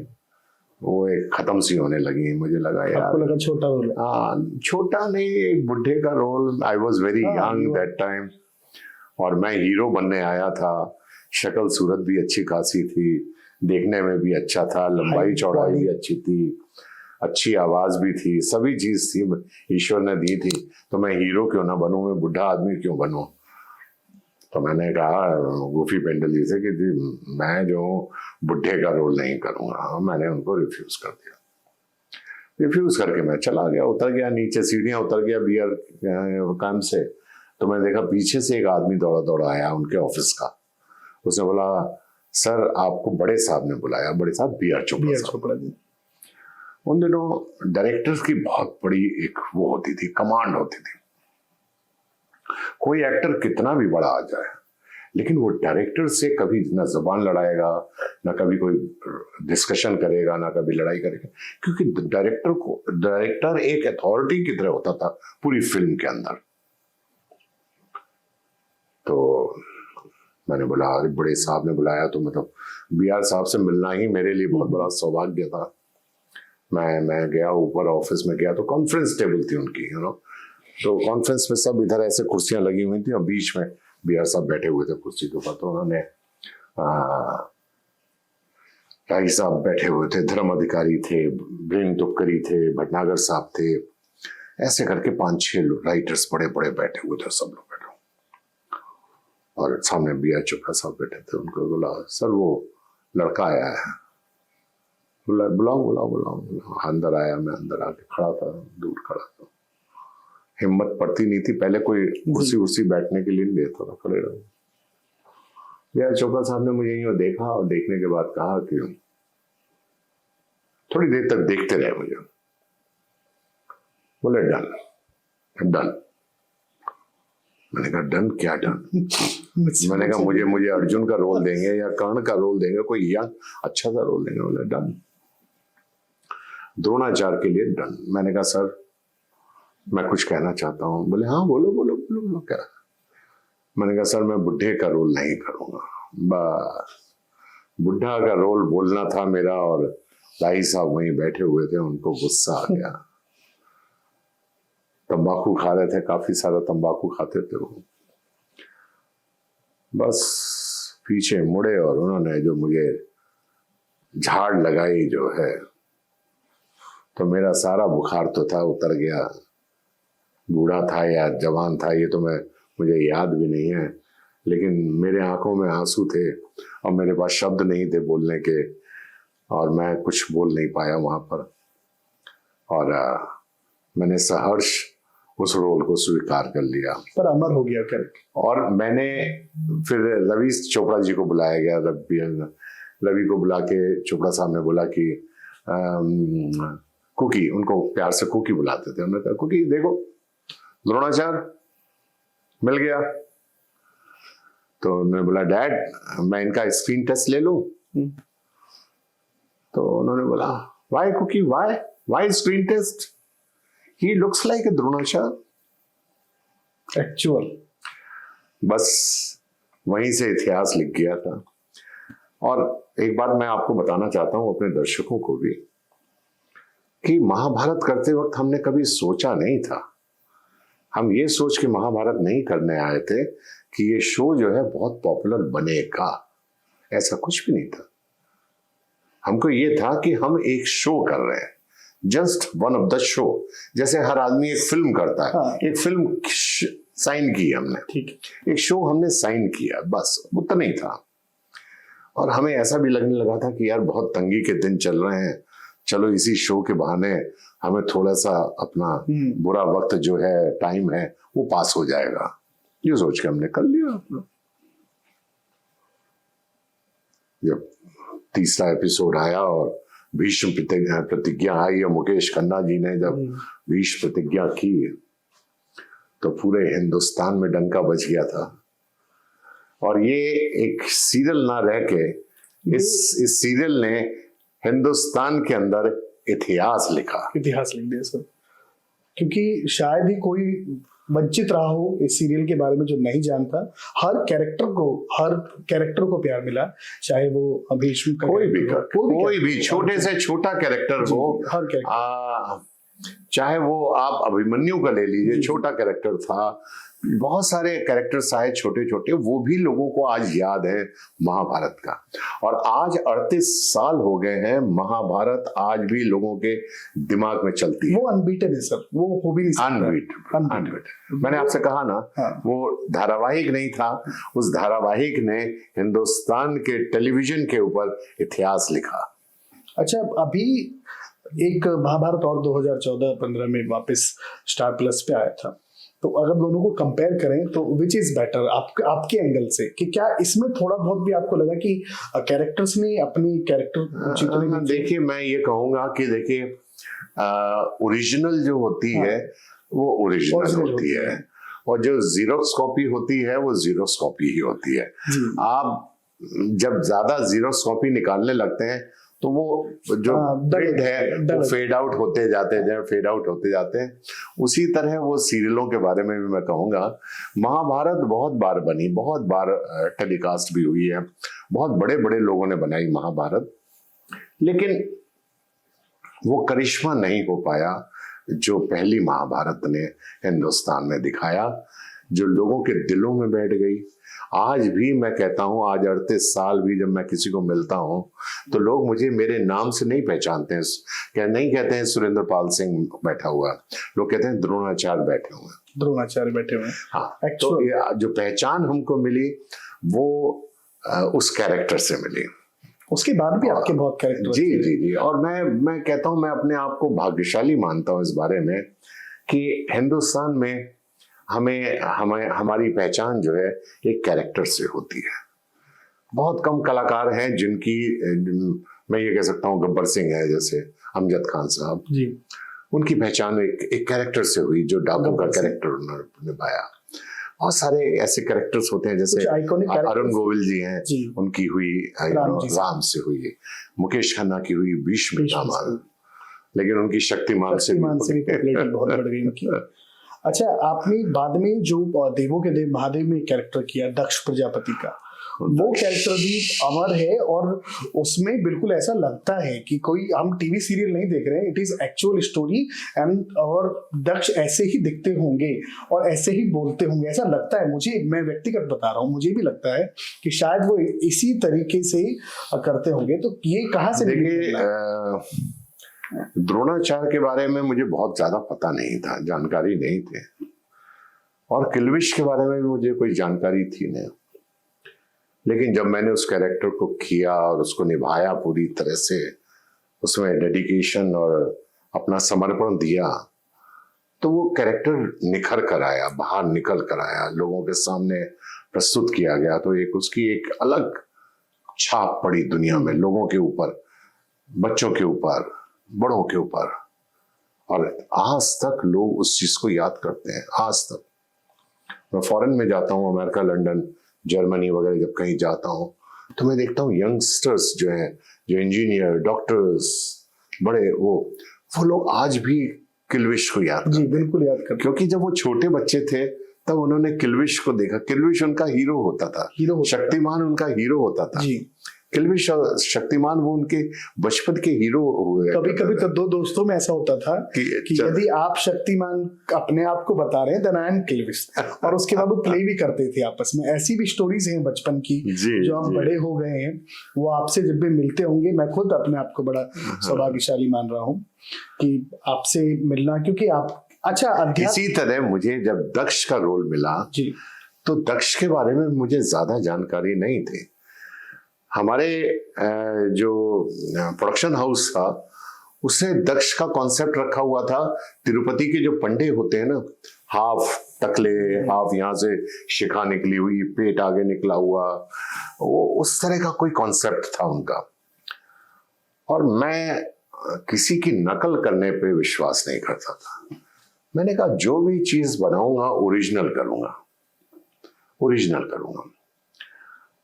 वो एक खत्म सी होने लगी। मुझे लगा यार, आपको लगा छोटा रोल है? हाँ, छोटा नहीं, एक बुढ़े का role. I was very young that time और मैं हीरो बनने आया था। शक्ल सूरत भी अच्छी खासी थी, देखने में भी अच्छा था, लंबाई चौड़ाई भी अच्छी थी, अच्छी आवाज भी थी, सभी चीज थी ईश्वर ने दी थी। तो मैं हीरो क्यों ना बनूं, मैं बुढ़ा आदमी क्यों बनूं? तो मैंने कहा गोपी पेंडली से कि जी मैं जो बुढ़े का रोल नहीं करूंगा। मैंने उनको रिफ्यूज कर दिया। रिफ्यूज करके मैं चला गया, उतर गया नीचे, सीढ़ियां उतर गया बियर काम से। तो मैंने देखा पीछे से एक आदमी दौड़ा दौड़ा आया उनके ऑफिस का। उसने बोला सर आपको बड़े साहब ने बुलाया। बड़े साहब बीआर चोपड़ा जी। उन दिनों डायरेक्टर्स की बहुत बड़ी एक वो होती थी, कमांड होती थी। कोई एक्टर कितना भी बड़ा आ जाए, लेकिन वो डायरेक्टर से कभी ना जबान लड़ाएगा, ना कभी कोई डिस्कशन करेगा, ना कभी लड़ाई करेगा, क्योंकि डायरेक्टर एक अथॉरिटी की तरह होता था पूरी फिल्म के अंदर। तो मैंने बोला अरे बड़े साहब ने बुलाया तो मतलब बीआर साहब से मिलना ही मेरे लिए बहुत बड़ा सौभाग्य था। मैं गया ऊपर, ऑफिस में गया तो कॉन्फ्रेंस टेबल थी उनकी, तो कॉन्फ्रेंस में सब इधर ऐसे कुर्सियां लगी हुई थी और बीच में बीआर साहब बैठे हुए थे कुर्सी के ऊपर। तो उन्होंने राय साहब बैठे हुए थे, धर्म अधिकारी थे, ब्रेन तुपकरी थे, भटनागर साहब थे, ऐसे करके 5-6 राइटर्स बड़े बड़े बैठे हुए थे, सब लोग बैठे। और सामने बीआर चोपड़ा साहब बैठे थे। उनको बोला सर वो लड़का आया है। बोला बुलाओ बुलाओ बुलाओ बुलाओ। अंदर आया, मैं अंदर आके खड़ा था, दूर खड़ा था, हिम्मत पड़ती नहीं थी। पहले कोई कुर्सी उर्सी बैठने के लिए नहीं देता था, खड़े रहो। बीआर चोपड़ा साहब ने मुझे यूं देखा और देखने के बाद कहा कि थोड़ी देर तक देखते रहे मुझे। बोले डन डन। मैंने कहा डन क्या डन? मैंने कहा मुझे अर्जुन का रोल देंगे या कर्ण का रोल देंगे, कोई यंग अच्छा सा रोल देंगे? बोले डन। द्रोणाचार्य के लिए डन। मैंने कहा सर मैं कुछ कहना चाहता हूँ। बोले हाँ बोलो बोलो बोलो बोलो। क्या? मैंने कहा सर मैं बुढ़े का रोल नहीं करूंगा। बस बुढ़ा का रोल बोलना था मेरा, और राही साहब वहीं बैठे हुए थे, उनको गुस्सा आ गया। तंबाकू खा रहे थे, काफी सारा तंबाकू खाते थे वो। बस पीछे मुड़े और उन्होंने जो मुझे झाड़ लगाई जो है, तो मेरा सारा बुखार तो था उतर गया। बूढ़ा था या जवान था ये तो मुझे याद भी नहीं है, लेकिन मेरे आंखों में आंसू थे और मेरे पास शब्द नहीं थे बोलने के, और मैं कुछ बोल नहीं पाया वहां पर। और मैंने सहर्ष उस रोल को स्वीकार कर लिया। पर अमर हो गया कैरेक्टर। और मैंने फिर रवि चोपड़ा जी को बुलाया गया। रवि को बुला के चोपड़ा साहब ने बोला कि कुकी, उनको प्यार से कुकी बुलाते थे, उन्होंने कहा कुकी देखो द्रोणाचार्य मिल गया। तो उन्होंने बोला डैड मैं इनका स्क्रीन टेस्ट ले लूं? तो उन्होंने बोला why Kuki, why screen test? He looks like a Dronacharya actual. बस वहीं से इतिहास लिख गया था। और एक बात मैं आपको बताना चाहता हूं, अपने दर्शकों को भी, कि महाभारत करते वक्त हमने कभी सोचा नहीं था, हम ये सोच के महाभारत नहीं करने आए थे कि ये शो जो है बहुत पॉपुलर बनेगा, ऐसा कुछ भी नहीं था। हमको ये था कि हम एक शो कर रहे हैं, just one of the show. जैसे हर आदमी एक फिल्म करता है, हाँ। एक फिल्म साइन की हमने, ठीक, एक शो हमने साइन किया, बस उतना ही था। और हमें ऐसा भी लगने लगा था कि यार बहुत तंगी के दिन चल रहे हैं, चलो इसी शो के बहाने हमें थोड़ा सा अपना बुरा वक्त जो है, टाइम है, वो पास हो जाएगा, ये सोच के हमने कर लिया अपना। जब तीसरा एपिसोड आया और भीष्म प्रतिज्ञा आई और मुकेश खन्ना जी ने जब भीष्म प्रतिज्ञा की, तो पूरे हिंदुस्तान में डंका बज गया था। और ये एक सीरियल ना रह के इस सीरियल ने हिंदुस्तान के अंदर इतिहास लिख दिया सर। क्योंकि शायद ही कोई वंचित रहा हो इस सीरियल के बारे में जो नहीं जानता। हर कैरेक्टर को प्यार मिला, चाहे वो भीष्म का कोई भी छोटे से छोटा कैरेक्टर हो, हर कैरेक्टर, चाहे वो आप अभिमन्यु का ले लीजिए, छोटा कैरेक्टर था, बहुत सारे कैरेक्टर्स आए छोटे छोटे, वो भी लोगों को आज याद है महाभारत का। और आज 38 साल हो गए हैं, महाभारत आज भी लोगों के दिमाग में चलती है। वो अनबीटन है सर, वो हो भी नहीं सकता। अनबीट। मैंने आपसे कहा ना, हाँ। वो धारावाहिक नहीं था, उस धारावाहिक ने हिंदुस्तान के टेलीविजन के ऊपर इतिहास लिखा। अच्छा, अभी एक महाभारत और 2014-15 में वापस स्टार प्लस पे आया था, तो अगर दोनों को कंपेयर करें तो विच इज बेटर आपके एंगल से, कि क्या इसमें थोड़ा बहुत भी आपको लगा कि कैरेक्टर्स ने अपनी कैरेक्टर देखिए, मैं ये कहूंगा कि देखिए, ओरिजिनल जो होती है वो ओरिजिनल होती है, और जो जीरोक्स कॉपी होती है वो जीरोक्स कॉपी ही होती है। आप जब ज्यादा जीरोक्स कॉपी निकालने लगते हैं तो वो जो प्रिंट है वो फेड आउट होते जाते हैं। उसी तरह वो सीरियलों के बारे में भी मैं कहूँगा, महाभारत बहुत बार बनी, बहुत बार टेलीकास्ट भी हुई है, बहुत बड़े बड़े लोगों ने बनाई महाभारत, लेकिन वो करिश्मा नहीं हो पाया जो पहली महाभारत ने हिंदुस्तान में दिखाया, जो लोगों के दिलों में बैठ गई। आज भी मैं कहता हूं, आज 38 साल भी जब मैं किसी को मिलता हूं तो लोग मुझे मेरे नाम से नहीं पहचानते हैं, नहीं कहते हैं सुरेंद्र पाल सिंह बैठा हुआ, लोग कहते हैं द्रोणाचार्य बैठे हुए हैं। हाँ, तो ये जो पहचान हमको मिली वो उस कैरेक्टर से मिली। उसके बाद भी आपके बहुत कैरेक्टर। जी। और मैं कहता हूं, मैं अपने आप को भाग्यशाली मानता हूं इस बारे में कि हिंदुस्तान में हमें हमारी पहचान जो है एक कैरेक्टर से होती है। बहुत कम कलाकार हैं जिनकी, मैं ये कह सकता हूँ गब्बर सिंह है जैसे, अमजद खान साहब जी, उनकी पहचान एक कैरेक्टर से हुई, जो डाकू का कैरेक्टर उन्होंने निभाया। बहुत सारे ऐसे कैरेक्टर्स होते हैं, जैसे अरुण गोविल जी हैं, उनकी हुई राम से हुई, मुकेश खन्ना की हुई भीष्म पितामह, लेकिन उनकी शक्तिमान से भी पॉपुलैरिटी बहुत बढ़ गई उनकी। अच्छा, आपने बाद में जो देवों के देव महादेव में कैरेक्टर किया दक्ष प्रजापति का, वो कैरेक्टर भी अमर है, और उसमें बिल्कुल ऐसा लगता है कि कोई हम टीवी सीरियल नहीं देख रहे हैं, it is actual story, and और दक्ष ऐसे ही दिखते होंगे और ऐसे ही बोलते होंगे, ऐसा लगता है मुझे। मैं व्यक्तिगत बता रहा हूँ, मुझे भी लगता है कि शायद वो इसी तरीके से करते होंगे। तो ये कहाँ से? देखिए, द्रोणाचार्य के बारे में मुझे बहुत ज्यादा पता नहीं था, जानकारी नहीं थे, और किल्विश के बारे में भी मुझे कोई जानकारी थी नहीं। लेकिन जब मैंने उस कैरेक्टर को किया और उसको निभाया पूरी तरह से, उसमें डेडिकेशन और अपना समर्पण दिया, तो वो कैरेक्टर निखर कर आया, बाहर निकल कर आया, लोगों के सामने प्रस्तुत किया गया। तो एक उसकी एक अलग छाप पड़ी दुनिया में, लोगों के ऊपर, बच्चों के ऊपर, बड़ों के ऊपर, और आज तक लोग उस चीज को याद करते हैं। आज तक मैं फॉरेन में जाता हूँ, अमेरिका, लंदन, जर्मनी वगैरह, जब कहीं जाता हूँ तो मैं देखता हूँ यंगस्टर्स जो हैं, जो इंजीनियर, डॉक्टर्स, बड़े, वो लोग आज भी किल्विश को याद करते हैं। बिल्कुल याद करते, क्योंकि जब वो छोटे बच्चे थे तब उन्होंने किल्विश को देखा। किल्विश उनका हीरो होता था, शक्तिमान उनका हीरो होता था। किल्विश और शक्तिमान वो उनके बचपन के हीरो हुए। कभी कभी तो दो दोस्तों में ऐसा होता था कि यदि आप शक्तिमान अपने आप को बता रहे हैं देन आई एम किल्विश, और उसके बाद वो प्ले भी करते थे आपस में। ऐसी भी स्टोरीज हैं बचपन की जो आप बड़े हो गए हैं, वो आपसे जब भी मिलते होंगे। मैं खुद अपने आप को बड़ा सौभाग्यशाली मान रहा हूँ कि आपसे मिलना, क्योंकि आप इसी तरह मुझे जब दक्ष का रोल मिला तो दक्ष के बारे में मुझे ज्यादा जानकारी नहीं थी। हमारे जो प्रोडक्शन हाउस था उसने दक्ष का कॉन्सेप्ट रखा हुआ था, तिरुपति के जो पंडे होते हैं ना, हाफ टकले, हाफ यहाँ से शिखा निकली हुई, पेट आगे निकला हुआ, वो उस तरह का कोई कॉन्सेप्ट था उनका। और मैं किसी की नकल करने पे विश्वास नहीं करता था। मैंने कहा जो भी चीज बनाऊंगा ओरिजिनल करूंगा।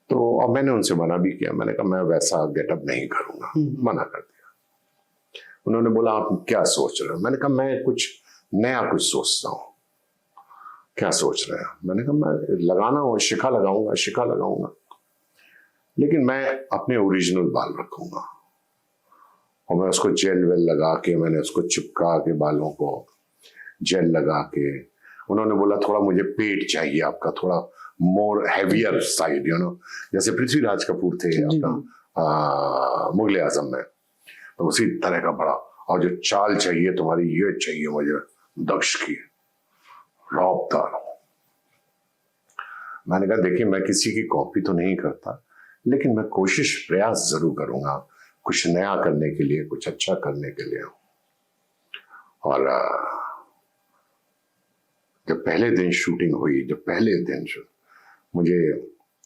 तो अब मैंने उनसे मना भी किया, मैंने कहा मैं वैसा गेटअप नहीं करूंगा, मना कर दिया। उन्होंने बोला आप क्या सोच रहे हो? मैंने कहा मैं कुछ नया कुछ सोचता हूँ। क्या सोच रहे हैं? मैंने कहा मैं लगाना हो शिखा लगाऊंगा, लेकिन मैं अपने ओरिजिनल बाल रखूंगा। और मैं उसको जेल वेल लगा के, मैंने उसको चिपका के, बालों को जेल लगा के, उन्होंने बोला थोड़ा मुझे पेट चाहिए आपका, थोड़ा मोर हैवियर साइड, जैसे पृथ्वीराज कपूर थे अपना मुगले आजम में, तो उसी तरह का बड़ा, और जो चाल चाहिए तुम्हारी ये चाहिए मुझे दक्ष की, रौबदार। मैंने कहा देखिए मैं किसी की कॉपी तो नहीं करता, लेकिन मैं कोशिश प्रयास जरूर करूंगा कुछ नया करने के लिए, कुछ अच्छा करने के लिए। और जब पहले दिन शूटिंग हुई, जब पहले दिन मुझे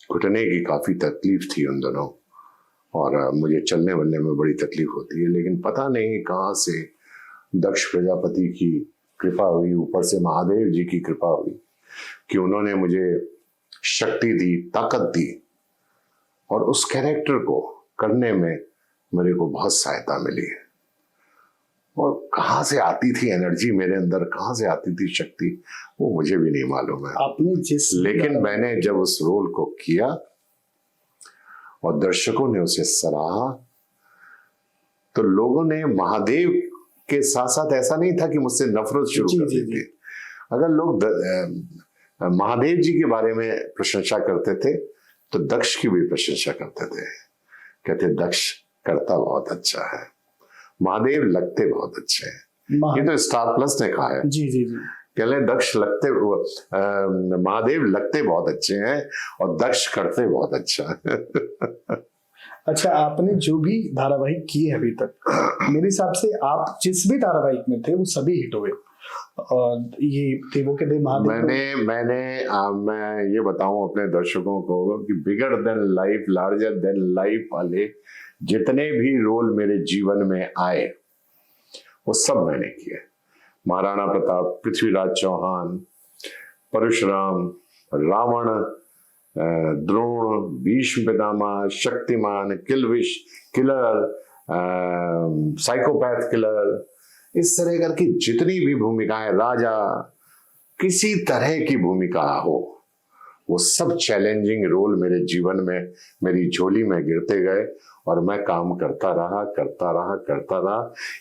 घुटने की काफी तकलीफ थी उन दिनों, और मुझे चलने वलने में बड़ी तकलीफ होती है, लेकिन पता नहीं कहाँ से दक्ष प्रजापति की कृपा हुई, ऊपर से महादेव जी की कृपा हुई कि उन्होंने मुझे शक्ति दी, ताकत दी, और उस कैरेक्टर को करने में मेरे को बहुत सहायता मिली। और कहाँ से आती थी एनर्जी मेरे अंदर, कहाँ से आती थी शक्ति, वो मुझे भी नहीं मालूम है। आपने लेकिन मैंने जब उस रोल को किया और दर्शकों ने उसे सराहा, तो लोगों ने महादेव के साथ साथ ऐसा नहीं था कि मुझसे नफरत शुरू कर दी थी। अगर लोग महादेव जी के बारे में प्रशंसा करते थे तो दक्ष की भी प्रशंसा करते थे, कहते दक्ष करता बहुत अच्छा है, महादेव लगते बहुत अच्छे हैं। ये तो स्टार प्लस ने कहा है। जी जी जी। कहले दक्ष लगते, महादेव लगते बहुत अच्छे हैं और दक्ष करते बहुत अच्छा है। अच्छा, आपने जो भी धारावाहिक किए अभी तक, मेरे हिसाब से आप जिस भी धारावाहिक में थे वो सभी हिट हुए। और ये देवों के देव महादेव, मैं ये बताऊं अपने दर्शकों को कि bigger than life, larger than life वाले जितने भी रोल मेरे जीवन में आए वो सब मैंने किए। Maharana Pratap, Prithviraj Chauhan, Parshuram, Ravan, Drona, Bhishma Pitamah, Shaktimaan, Kilvish, killer, psychopath killer, इस तरह करके जितनी भी भूमिकाएं, राजा, किसी तरह की भूमिका हो, वो सब चैलेंजिंग रोल मेरे जीवन में मेरी झोली में गिरते गए और मैं काम करता रहा,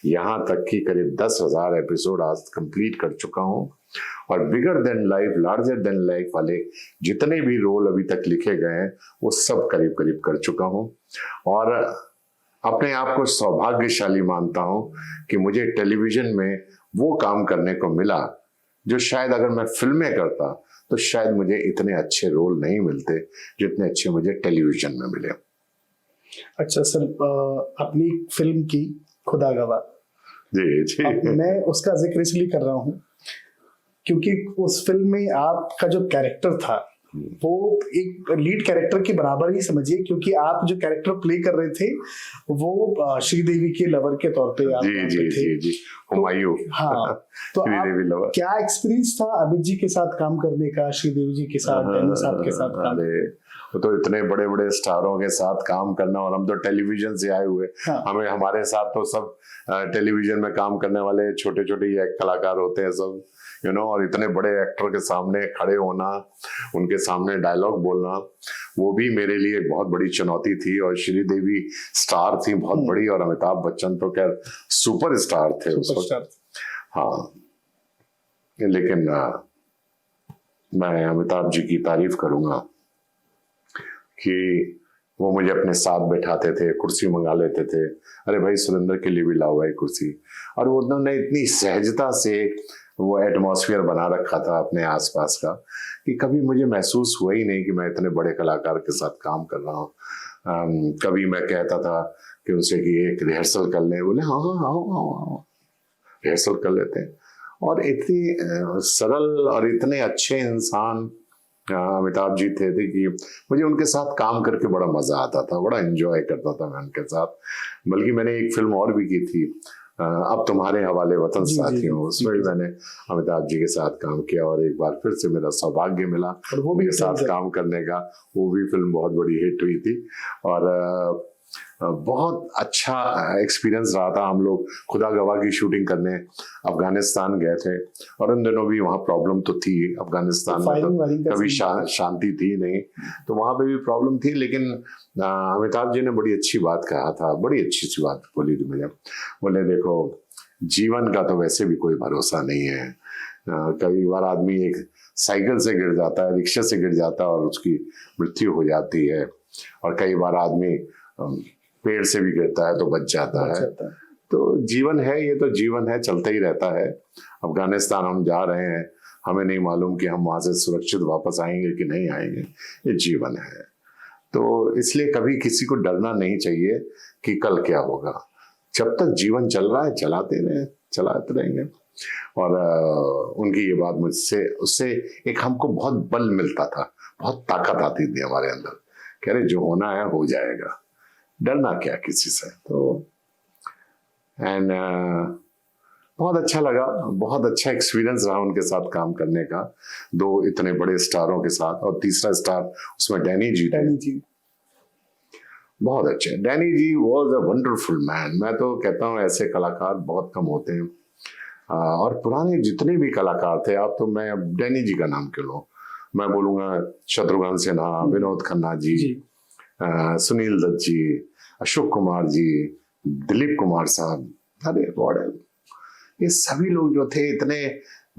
यहाँ तक कि करीब 10,000 एपिसोड आज कंप्लीट कर चुका हूँ। और bigger than life, larger than life वाले जितने भी रोल अभी तक लिखे गए हैं वो सब करीब करीब कर चुका हूँ, और अपने आप को सौभाग्यशाली मानता हूँ कि मुझे टेलीविजन में वो काम करने को मिला जो शायद अगर मैं फिल्में करता तो शायद मुझे इतने अच्छे रोल नहीं मिलते जितने अच्छे मुझे टेलीविजन में मिले। अच्छा सर, अपनी फिल्म की खुदा गवाह, जी जी, मैं उसका जिक्र इसलिए कर रहा हूँ क्योंकि उस फिल्म में आपका जो कैरेक्टर था वो एक लीड कैरेक्टर के बराबर ही समझिए, क्योंकि आप जो कैरेक्टर प्ले कर रहे थे वो श्रीदेवी के लवर के तौर पे आप जी जी थे। जी, हुमायूं। हाँ, तो श्रीदेवी लवर, क्या एक्सपीरियंस था अमित जी के साथ काम करने का, श्रीदेवी जी के साथ, डैनी साहब के साथ काम? वो तो इतने बड़े बड़े स्टारों के साथ काम करना, और हम तो टेलीविजन से आए हुए, हमें हमारे साथ तो सब टेलीविजन में काम करने वाले छोटे छोटे कलाकार होते हैं सब, और इतने बड़े एक्टर के सामने खड़े होना, उनके सामने डायलॉग बोलना, वो भी मेरे लिए एक बहुत बड़ी चुनौती थी। और श्रीदेवी स्टार थी बहुत बड़ी, और अमिताभ बच्चन तो खैर सुपर स्टार थे उस वक्त। हाँ, लेकिन मैं अमिताभ जी की तारीफ करूंगा कि वो मुझे अपने साथ बैठाते थे, कुर्सी मंगा लेते थे, अरे भाई सुरेंद्र के लिए भी लाओ भाई कुर्सी, और वो उन्होंने इतनी सहजता से वो एटमॉस्फेयर बना रखा था अपने आसपास का कि कभी मुझे महसूस हुआ ही नहीं कि मैं इतने बड़े कलाकार के साथ काम कर रहा हूँ। कभी मैं कहता था कि उनसे कि एक रिहर्सल कर लें, बोले हाँ हाँ हाँ, रिहर्सल कर लेते हैं। और इतनी सरल और इतने अच्छे इंसान अमिताभ जी थे कि मुझे उनके साथ काम करके बड़ा मजा आता था, बड़ा एंजॉय करता था मैं उनके साथ। बल्कि मैंने एक फिल्म और भी की थी, अब तुम्हारे हवाले वतन साथियों, उसमें भी मैंने अमिताभ जी के साथ काम किया, और एक बार फिर से मेरा सौभाग्य मिला उनके साथ काम करने का। वो भी फिल्म बहुत बड़ी हिट हुई थी, और बहुत अच्छा एक्सपीरियंस रहा था। हम लोग खुदा गवाह की शूटिंग करने अफगानिस्तान गए थे, और उन दिनों भी वहाँ प्रॉब्लम तो थी, अफगानिस्तान में तो कभी शांति थी नहीं, तो वहाँ पे भी प्रॉब्लम थी। लेकिन अमिताभ जी ने बड़ी अच्छी बात कहा था, बड़ी अच्छी सी बात बोली थी मुझे। बोले देखो, जीवन का तो वैसे भी कोई भरोसा नहीं है, कई बार आदमी एक साइकिल से गिर जाता है, रिक्शे से गिर जाता है और उसकी मृत्यु हो जाती है, और कई बार आदमी पेड़ से भी गिरता है तो बच जाता है। तो जीवन है, ये तो जीवन है, चलता ही रहता है। अफगानिस्तान हम जा रहे हैं, हमें नहीं मालूम कि हम वहां से सुरक्षित वापस आएंगे कि नहीं आएंगे, ये जीवन है। तो इसलिए कभी किसी को डरना नहीं चाहिए कि कल क्या होगा। जब तक जीवन चल रहा है चलाते रहेंगे। और उनकी ये बात मुझसे, उससे एक हमको बहुत बल मिलता था, बहुत ताकत आती थी हमारे अंदर, कह रहे जो होना है हो जाएगा, डरना क्या किसी से। तो एंड बहुत अच्छा लगा, बहुत अच्छा एक्सपीरियंस रहा उनके साथ काम करने का, दो इतने बड़े स्टारों के साथ। और तीसरा स्टार उसमें डैनी जी बहुत अच्छे। Danny ji was a wonderful man. मैं तो कहता हूँ ऐसे कलाकार बहुत कम होते हैं। और पुराने जितने भी कलाकार थे, आप तो मैं अब डैनी जी का नाम क्यों लूं, मैं बोलूंगा शत्रुघ्न सिन्हा, विनोद खन्ना जी, सुनील दत्त जी, अशोक कुमार जी, दिलीप कुमार साहब, अरे गॉड, ये सभी लोग जो थे इतने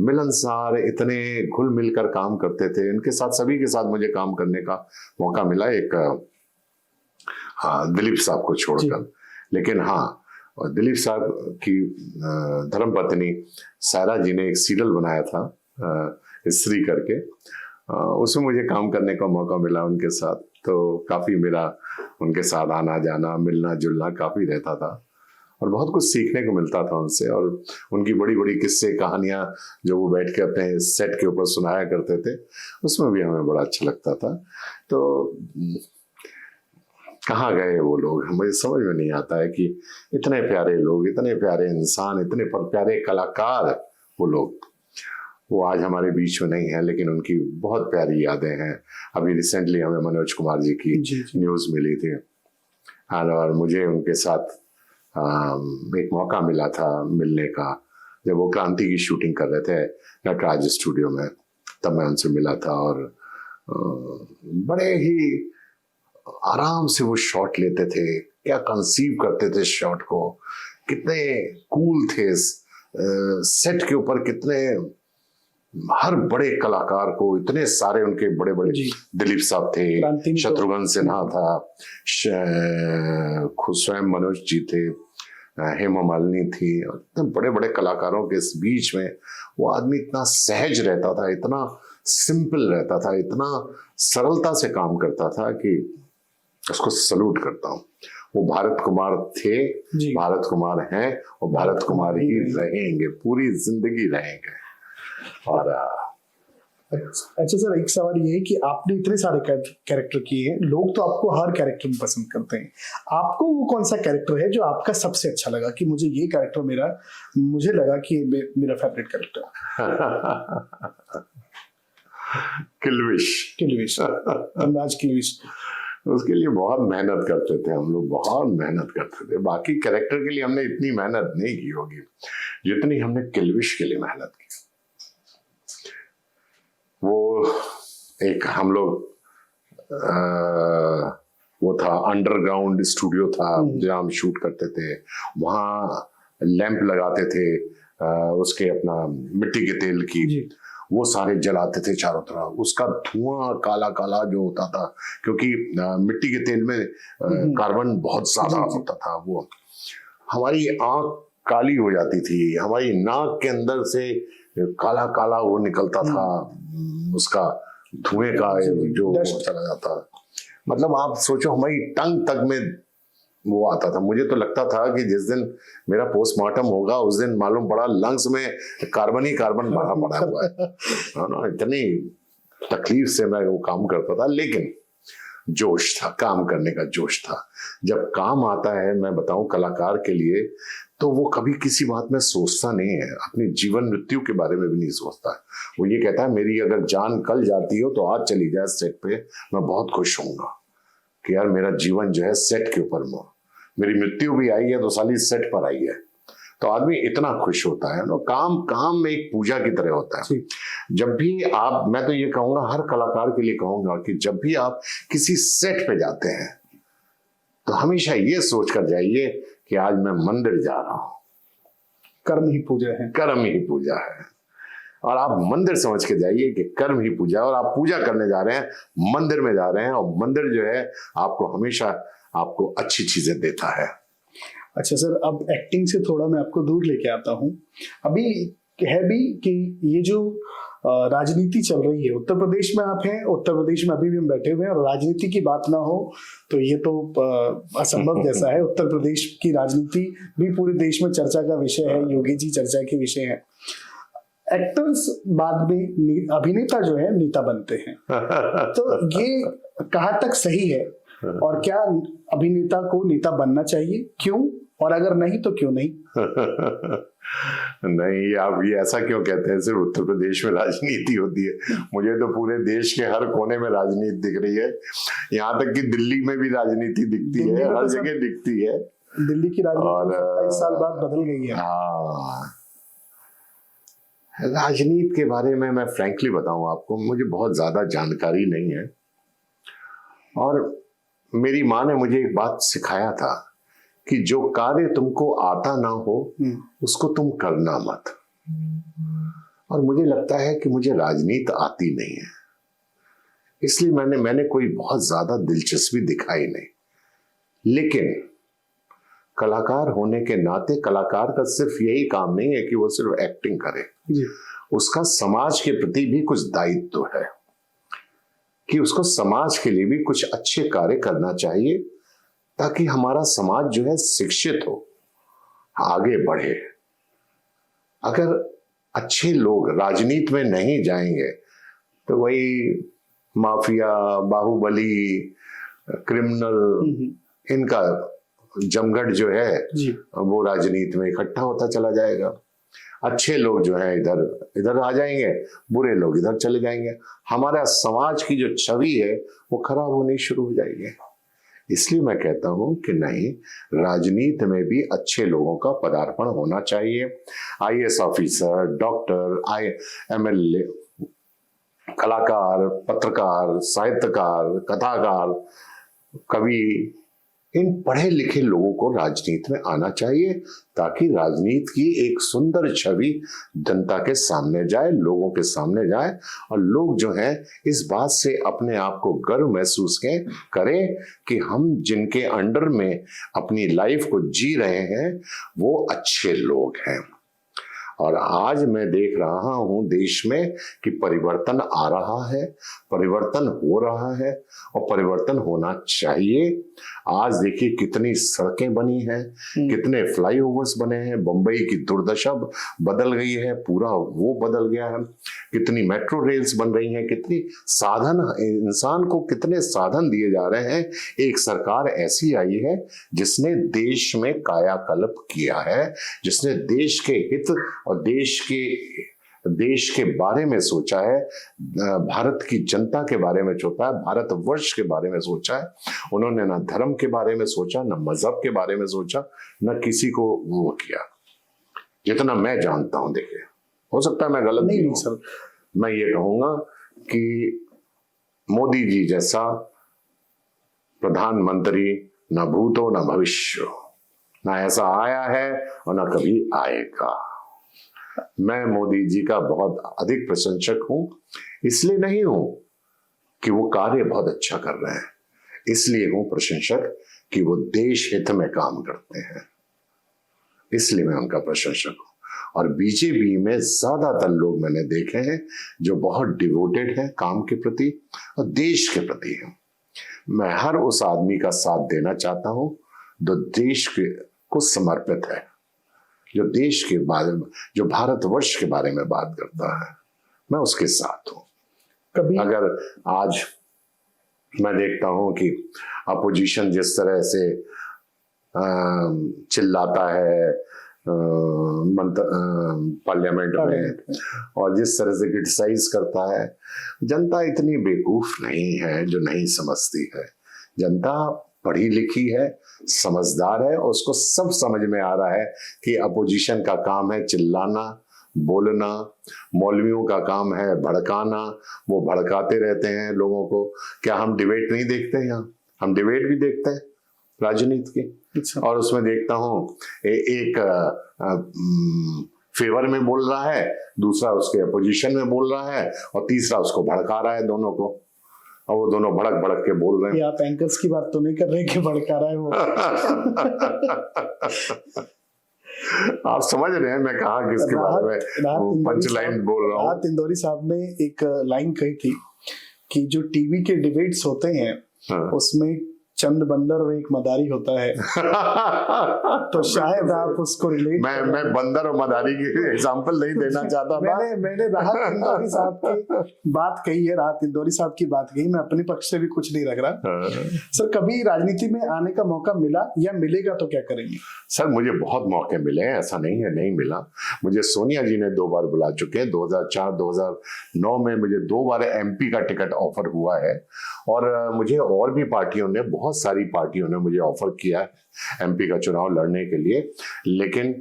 मिलनसार, इतने घुल मिलकर काम करते थे। इनके साथ, सभी के साथ मुझे काम करने का मौका मिला, एक दिलीप साहब को छोड़कर। लेकिन हाँ, और दिलीप साहब की धर्मपत्नी सायरा जी ने एक सीरियल बनाया था स्त्री करके, उसमें मुझे काम करने का मौका मिला उनके साथ। तो काफी मेरा उनके साथ आना जाना, मिलना जुलना काफी रहता था, और बहुत कुछ सीखने को मिलता था उनसे। और उनकी बड़ी बड़ी किस्से कहानियां जो वो बैठ के अपने सेट के ऊपर सुनाया करते थे, उसमें भी हमें बड़ा अच्छा लगता था। तो कहाँ गए वो लोग, मुझे समझ में नहीं आता है कि इतने प्यारे लोग, इतने प्यारे इंसान, इतने प्यारे कलाकार, वो लोग, वो आज हमारे बीच में नहीं है, लेकिन उनकी बहुत प्यारी यादें हैं। अभी रिसेंटली हमें मनोज कुमार जी की न्यूज़ मिली थी, और मुझे उनके साथ एक मौका मिला था मिलने का, जब वो क्रांति की शूटिंग कर रहे थे नटराज स्टूडियो में, तब मैं उनसे मिला था। और बड़े ही आराम से वो शॉट लेते थे, क्या कंसीव करते थे शॉट को, कितने कूल थे सेट के ऊपर, कितने हर बड़े कलाकार को, इतने सारे उनके बड़े बड़े, दिलीप साहब थे, शत्रुघ्न सिन्हा था, खुद स्वयं मनोज जी थे, हेमा मालिनी थी, इतने बड़े बड़े कलाकारों के इस बीच में वो आदमी इतना सहज रहता था, इतना सिंपल रहता था, इतना सरलता से काम करता था कि उसको सलूट करता हूँ। वो भारत कुमार थे, भारत कुमार हैं, और भारत कुमार ही रहेंगे, पूरी जिंदगी रहेंगे। और अच्छा सर, एक सवाल ये है कि आपने इतने सारे कैरेक्टर किए हैं, लोग तो आपको हर कैरेक्टर में पसंद करते हैं, आपको वो कौन सा कैरेक्टर है जो आपका सबसे अच्छा लगा कि मुझे ये कैरेक्टर मुझे लगा कि मेरा फेवरेट कैरेक्टर? किल्विश धनराज किल्विश। उसके लिए बहुत मेहनत करते थे हम लोग, बहुत मेहनत करते थे। बाकी कैरेक्टर के लिए हमने इतनी मेहनत नहीं की होगी जितनी हमने किल्विश के लिए मेहनत की। वो एक हम लोग वो था अंडरग्राउंड स्टूडियो था जहाँ हम शूट करते थे, वहाँ लैंप लगाते थे उसके अपना मिट्टी के तेल की, वो सारे जलाते थे चारों तरफ, उसका धुआं काला काला जो होता था, क्योंकि मिट्टी के तेल में कार्बन बहुत ज्यादा होता था। वो हमारी आंख काली हो जाती थी, हमारी नाक के अंदर से काला काला वो निकलता था, उसका धुएं का जो चला जाता, मतलब आप सोचो हमारी टंग तक में वो आता था। मुझे तो लगता था कि जिस दिन मेरा पोस्टमार्टम होगा उस दिन मालूम पड़ा लंग्स में कार्बन ही कार्बन भरा पड़ा हुआ है ना। इतनी तकलीफ से मैं वो काम करता था, लेकिन जोश था, काम करने का जोश था। जब काम आता है, मैं बताऊं कलाकार के लिए, तो वो कभी किसी बात में सोचता नहीं है, अपनी जीवन मृत्यु के बारे में भी नहीं सोचता है। वो ये कहता है मेरी अगर जान कल जाती हो तो आज चली जाए सेट पे, मैं बहुत खुश होऊंगा कि यार मेरा जीवन जो है सेट के ऊपर में, मेरी मृत्यु भी आई है तो साली सेट पर आई है। तो आदमी इतना खुश होता है ना। काम में एक पूजा की तरह होता है। जब भी आप, मैं तो ये कहूंगा हर कलाकार के लिए कहूंगा कि जब भी आप किसी सेट पे जाते हैं तो हमेशा ये सोच कर जाइए कि आज मैं मंदिर जा रहा हूं, कर्म ही पूजा है, कर्म ही पूजा है। और आप मंदिर समझ के जाइए कि कर्म ही पूजा है, और आप पूजा करने जा रहे हैं, मंदिर में जा रहे हैं, और मंदिर जो है आपको हमेशा आपको अच्छी चीजें देता है। अच्छा सर, अब एक्टिंग से थोड़ा मैं आपको दूर लेके आता हूँ। अभी है भी कि ये जो राजनीति चल रही है, उत्तर प्रदेश में आप हैं, उत्तर प्रदेश में अभी भी हम बैठे हुए हैं, और राजनीति की बात ना हो तो ये तो असंभव जैसा है। उत्तर प्रदेश की राजनीति भी पूरे देश में चर्चा का विषय है, योगी जी चर्चा के विषय है। एक्टर्स बाद में अभिनेता जो है नेता बनते हैं, तो ये कहाँ तक सही है, और क्या अभिनेता को नेता बनना चाहिए, क्यों, और अगर नहीं तो क्यों नहीं? नहीं, आप ये ऐसा क्यों कहते हैं सिर्फ उत्तर प्रदेश में राजनीति होती है? मुझे तो पूरे देश के हर कोने में राजनीति दिख रही है, यहाँ तक कि दिल्ली में भी राजनीति दिखती है, हर जगह दिखती है। दिल्ली की राजनीति 27 साल बाद बदल गई है। हाँ, राजनीति के बारे में मैं फ्रैंकली बताऊं आपको, मुझे बहुत ज्यादा जानकारी नहीं है, और मेरी माँ ने मुझे एक बात सिखाया था कि जो कार्य तुमको आता ना हो उसको तुम करना मत। और मुझे लगता है कि मुझे राजनीति आती नहीं है, इसलिए मैंने कोई बहुत ज्यादा दिलचस्पी दिखाई नहीं। लेकिन कलाकार होने के नाते कलाकार का सिर्फ यही काम नहीं है कि वो सिर्फ एक्टिंग करे, उसका समाज के प्रति भी कुछ दायित्व है कि उसको समाज के लिए भी कुछ अच्छे कार्य करना चाहिए, ताकि हमारा समाज जो है शिक्षित हो, आगे बढ़े। अगर अच्छे लोग राजनीति में नहीं जाएंगे तो वही माफिया, बाहुबली, क्रिमिनल, इनका जमघट जो है वो राजनीति में इकट्ठा होता चला जाएगा। अच्छे लोग जो हैं इधर इधर आ जाएंगे, बुरे लोग इधर चले जाएंगे, हमारा समाज की जो छवि है वो खराब होनी शुरू हो जाएगी। इसलिए मैं कहता हूं कि नहीं, राजनीति में भी अच्छे लोगों का पदार्पण होना चाहिए। आईएएस ऑफिसर, डॉक्टर, एमएलए, कलाकार, पत्रकार, साहित्यकार, कथाकार, कवि, इन पढ़े लिखे लोगों को राजनीति में आना चाहिए, ताकि राजनीति की एक सुंदर छवि जनता के सामने जाए, लोगों के सामने जाए, और लोग जो हैं इस बात से अपने आप को गर्व महसूस करें कि हम जिनके अंडर में अपनी लाइफ को जी रहे हैं वो अच्छे लोग हैं। और आज मैं देख रहा हूं देश में कि परिवर्तन आ रहा है, परिवर्तन हो रहा है, और परिवर्तन होना चाहिए। आज देखिए कितनी सड़कें बनी हैं, कितने फ्लाईओवर्स बने हैं, बंबई की दुर्दशा बदल गई है, पूरा वो बदल गया है, कितनी मेट्रो रेल्स बन रही हैं, कितनी साधन, इंसान को कितने साधन दिए जा रहे हैं। एक सरकार ऐसी आई है जिसने देश में कायाकल्प किया है, जिसने देश के हित और देश के बारे में सोचा है, भारत की जनता के बारे में सोचा है, भारतवर्ष के बारे में सोचा है। उन्होंने ना धर्म के बारे में सोचा, ना मजहब के बारे में सोचा, ना किसी को वो किया, जितना मैं जानता हूं। देखिए, हो सकता है मैं गलत नहीं हूं सर, मैं ये कहूंगा कि मोदी जी जैसा प्रधानमंत्री ना भूतो ना भविष्य, ना ऐसा आया है और ना कभी आएगा। मैं मोदी जी का बहुत अधिक प्रशंसक हूं, इसलिए नहीं हूं कि वो कार्य बहुत अच्छा कर रहे हैं, इसलिए हूं प्रशंसक कि वो देश हित में काम करते हैं, इसलिए मैं उनका प्रशंसक हूं। और बीजेपी में ज्यादातर लोग मैंने देखे हैं जो बहुत डिवोटेड हैं काम के प्रति और देश के प्रति हैं। मैं हर उस आदमी का साथ देना चाहता हूं जो देश को समर्पित है, जो देश के बारे में, जो भारतवर्ष के बारे में बात करता है, मैं उसके साथ हूं। कभी अगर आज मैं देखता हूं कि अपोजिशन जिस तरह से चिल्लाता है पार्लियामेंट में, और जिस तरह से क्रिटिसाइज करता है, जनता इतनी बेवकूफ नहीं है जो नहीं समझती है। जनता पढ़ी लिखी है, समझदार है, और उसको सब समझ में आ रहा है कि अपोजिशन का काम है चिल्लाना, बोलना, मौलवियों का काम है भड़काना, वो भड़काते रहते हैं लोगों को। क्या हम डिबेट नहीं देखते हैं? यहाँ हम डिबेट भी देखते हैं राजनीति की। और उसमें देखता हूँ एक फेवर में बोल रहा है, दूसरा उसके अपोजिशन में बोल रहा है, और तीसरा उसको भड़का रहा है दोनों को, और वो दोनों भड़क भड़क के बोल रहे हैं। आप एंकर्स की बात तो नहीं कर रहे कि भड़का रहा है वो? आप समझ रहे हैं मैं कहा किसके बारे में पंच लाइन बोल रहा हूँ। राहत इंदौरी साहब ने एक लाइन कही थी कि जो टीवी के डिबेट्स होते हैं, हाँ। उसमें चंद बंदर और एक मदारी होता है। तो शायद आप उसको रिलेट। मैं बंदर और मदारी की एग्जांपल नहीं देना चाहता था। मैंने राहत इंदौरी साहब की बात कही है, राहत इंदौरी साहब की बात कही, मैं अपने पक्ष से भी कुछ नहीं रख रहा। सर, कभी राजनीति में आने का मौका मिला या मिलेगा तो क्या करेंगे? सर, मुझे बहुत मौके मिले हैं, ऐसा नहीं है नहीं मिला। मुझे सोनिया जी ने 2 बार बुला चुके हैं। 2004 2009 में मुझे 2 बार MP का टिकट ऑफर हुआ है, और मुझे और भी पार्टियों ने, बहुत सारी पार्टियों ने मुझे ऑफर किया है MP का चुनाव लड़ने के लिए, लेकिन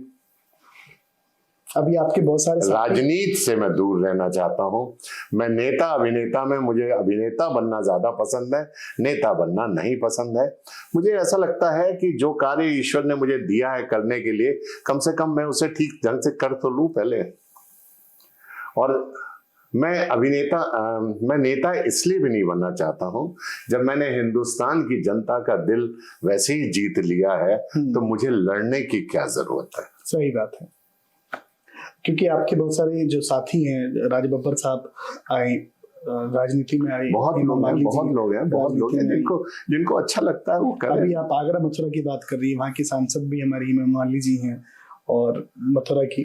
अभी आपके बहुत सारे राजनीति से मैं दूर रहना चाहता हूं। मैं नेता अभिनेता में, मुझे अभिनेता बनना ज्यादा पसंद है, नेता बनना नहीं पसंद है। मुझे ऐसा लगता है कि जो कार्य ईश्वर ने मुझे दिया है करने के लिए, कम से कम मैं उसे ठीक ढंग से कर तो लूं पहले। और मैं नेता इसलिए भी नहीं बनना चाहता हूं, जब मैंने हिंदुस्तान की जनता का दिल वैसे ही जीत लिया है, तो मुझे लड़ने की क्या जरूरत है। सही बात है, क्योंकि आपके बहुत सारे जो साथी हैं, राज बब्बर साहब आए, राजनीति में आए, बहुत लोग हैं जिनको अच्छा लगता है वो करें। अभी आप आगरा मथुरा की बात कर रही है, वहाँ की सांसद भी हमारी हेमा मालिनी जी हैं, और मथुरा की,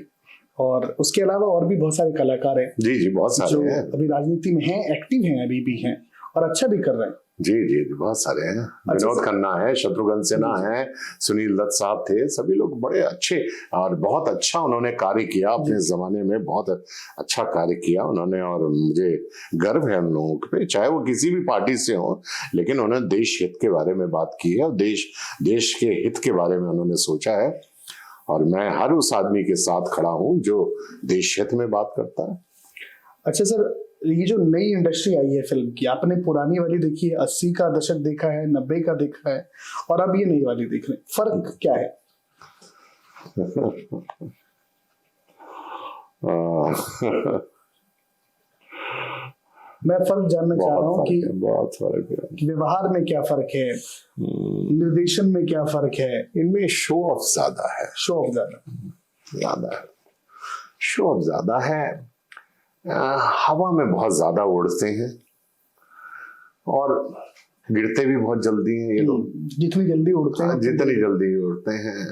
और उसके अलावा और भी बहुत सारे कलाकार हैं जी बहुत सारे जो हैं, अभी राजनीति में हैं, एक्टिव हैं, अभी भी हैं और अच्छा भी कर रहे हैं। जी बहुत सारे हैं। विनोद खन्ना है, शत्रुघ्न सिन्हा है, सुनील दत्त साहब थे, सभी लोग बड़े अच्छे और बहुत अच्छा उन्होंने कार्य किया अपने जमाने में, बहुत अच्छा कार्य किया उन्होंने, और मुझे गर्व है उन लोगों पे, चाहे वो किसी भी पार्टी से हो, लेकिन उन्होंने देश हित के बारे में बात की है, और देश के हित के बारे में उन्होंने सोचा है, और मैं हर उस आदमी के साथ खड़ा हूं जो देश हित में बात करता है। अच्छा सर, ये जो नई इंडस्ट्री आई है फिल्म की, आपने पुरानी वाली देखी है, 80 का दशक देखा है, 90 का देखा है, और अब ये नई वाली देख रहे हैं, फर्क क्या है? मैं फर्क जानना चाह रहा हूँ कि बहुत फर्क है, कि व्यवहार में क्या फर्क है, निर्देशन में क्या फर्क है? इनमें शो ऑफ ज्यादा है, शो ऑफ ज्यादा है, हवा में बहुत ज्यादा उड़ते हैं और गिरते भी बहुत जल्दी हैं ये लोग। जितनी जल्दी उड़ते हैं, जितनी जल्दी उड़ते हैं।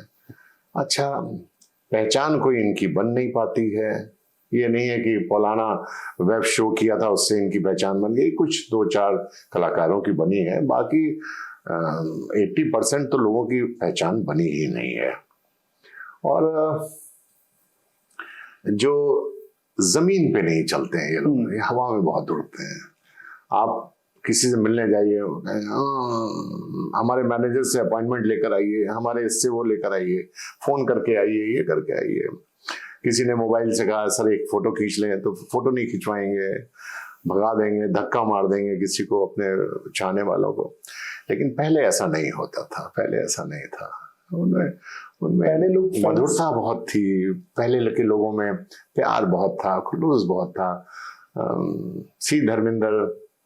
अच्छा, पहचान कोई इनकी बन नहीं पाती है। ये नहीं है कि फलाना वेब शो किया था उससे इनकी पहचान बन गई, कुछ 2-4 कलाकारों की बनी है, बाकी 80% तो लोगों की पहचान बनी ही नहीं है। और जो जमीन पे नहीं चलते हैं ये लोग, ये हवा में बहुत उड़ते हैं। आप किसी से मिलने जाइए, हमारे मैनेजर से अपॉइंटमेंट लेकर आइए, हमारे इससे वो लेकर आइए, फोन करके आइए, ये करके आइए। किसी ने मोबाइल से कहा सर एक फोटो खींच लें, तो फोटो नहीं खिंचवाएंगे, भगा देंगे, धक्का मार देंगे किसी को, अपने चाहने वालों को। लेकिन पहले ऐसा नहीं होता था, पहले ऐसा नहीं था। उनमें पहले लोग मधुरता बहुत थी, पहले के लोगों में प्यार बहुत था, खुलूस बहुत था।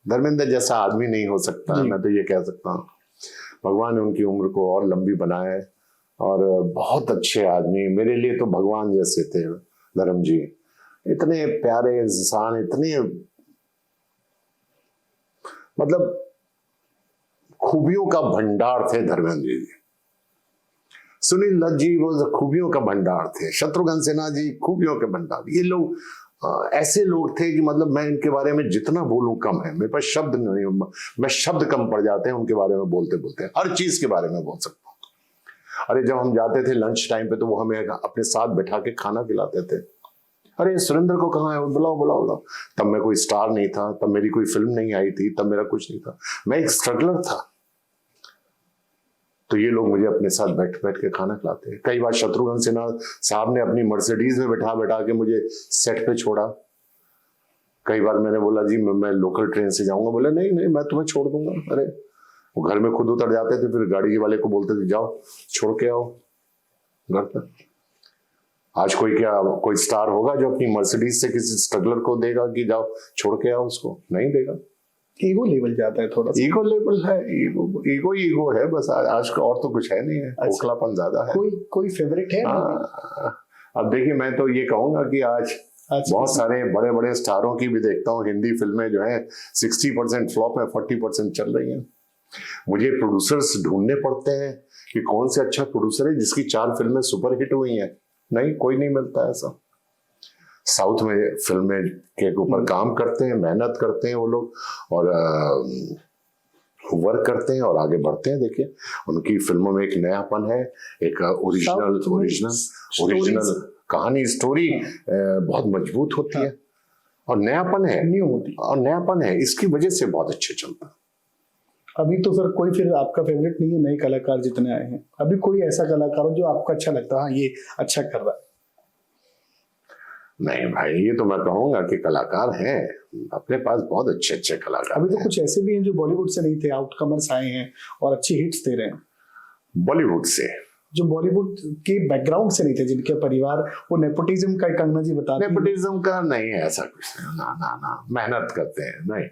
धर्मेंद्र जैसा आदमी नहीं हो सकता, मैं तो ये कह सकता हूँ। भगवान ने उनकी उम्र को और लंबी बनाए, और बहुत अच्छे आदमी, मेरे लिए तो भगवान जैसे थे धर्म जी। इतने प्यारे इंसान, इतने मतलब खूबियों का भंडार थे धर्मेंद्र जी। सुनील दत्त जी वो खूबियों का भंडार थे, शत्रुघ्न सिन्हा जी खूबियों के भंडार। ये लोग ऐसे लोग थे कि मतलब मैं इनके बारे में जितना बोलूं कम है, मेरे पास शब्द नहीं, मैं शब्द कम पड़ जाते हैं उनके बारे में बोलते बोलते। हर चीज के बारे में बोल सकता हूँ। अरे जब हम जाते थे लंच टाइम पे, तो वो हमें अपने साथ बैठा के खाना खिलाते थे। अरे सुरेंद्र को कहाँ है, बुलाओ। तब मैं कोई स्टार नहीं था, तब मेरी कोई फिल्म नहीं आई थी, तब मेरा कुछ नहीं था, मैं एक स्ट्रगलर था। तो ये लोग मुझे अपने साथ बैठ के खाना खिलाते हैं। कई बार शत्रुघ्न सिन्हा साहब ने अपनी मर्सिडीज में बैठा के मुझे सेट पे छोड़ा। कई बार मैंने बोला जी मैं लोकल ट्रेन से जाऊंगा, बोले नहीं मैं तुम्हें छोड़ दूंगा। अरे वो घर में खुद उतर जाते थे, फिर गाड़ी वाले को बोलते थे जाओ छोड़ के आओ घर पर। आज कोई स्टार होगा जो अपनी मर्सिडीज से किसी स्ट्रगलर को देगा कि जाओ छोड़ के आओ उसको? नहीं देगा। ईगो लेवल जाता है थोड़ा सा। ईगो लेवल है, ईगो है बस आज का, और तो कुछ है नहीं है। खोखलापन ज्यादा है। कोई फेवरेट है? अब देखिए, मैं तो ये कहूंगा कि आज बहुत सारे बड़े बड़े स्टारों की भी देखता हूँ, हिंदी फिल्में जो है 60% फ्लॉप है, 40% चल रही हैं। मुझे प्रोड्यूसर्स ढूंढने पड़ते हैं कि कौन से अच्छा प्रोड्यूसर है जिसकी 4 फिल्में सुपरहिट हुई हैं। नहीं, कोई नहीं मिलता ऐसा। साउथ में फिल्में के ऊपर काम करते हैं, मेहनत करते हैं वो लोग, और वर्क करते हैं और आगे बढ़ते हैं। देखिए, उनकी फिल्मों में एक नयापन है, एक ओरिजिनल कहानी, स्टोरी बहुत मजबूत होती है और नयापन है, न्यू होती है और नयापन है, इसकी वजह से बहुत अच्छे चलता है। अभी तो सर कोई फिर आपका फेवरेट नहीं है? नए कलाकार जितने आए हैं, अभी कोई ऐसा कलाकार हो जो आपको अच्छा लगता है, हाँ ये अच्छा कर रहा है? नहीं भाई, ये तो मैं कहूंगा कि कलाकार हैं अपने पास, बहुत अच्छे अच्छे कलाकार। अभी तो कुछ ऐसे भी हैं जो बॉलीवुड से नहीं थे, आउटकमर्स आए हैं और अच्छी हिट्स दे रहे हैं। बॉलीवुड से, जो बॉलीवुड के बैकग्राउंड से नहीं थे, जिनके परिवार वो नेपोटिज्म का, कंगना जी बताते हैं। नेपोटिज्म का नहीं है ऐसा कुछ, ना, मेहनत करते हैं। नहीं,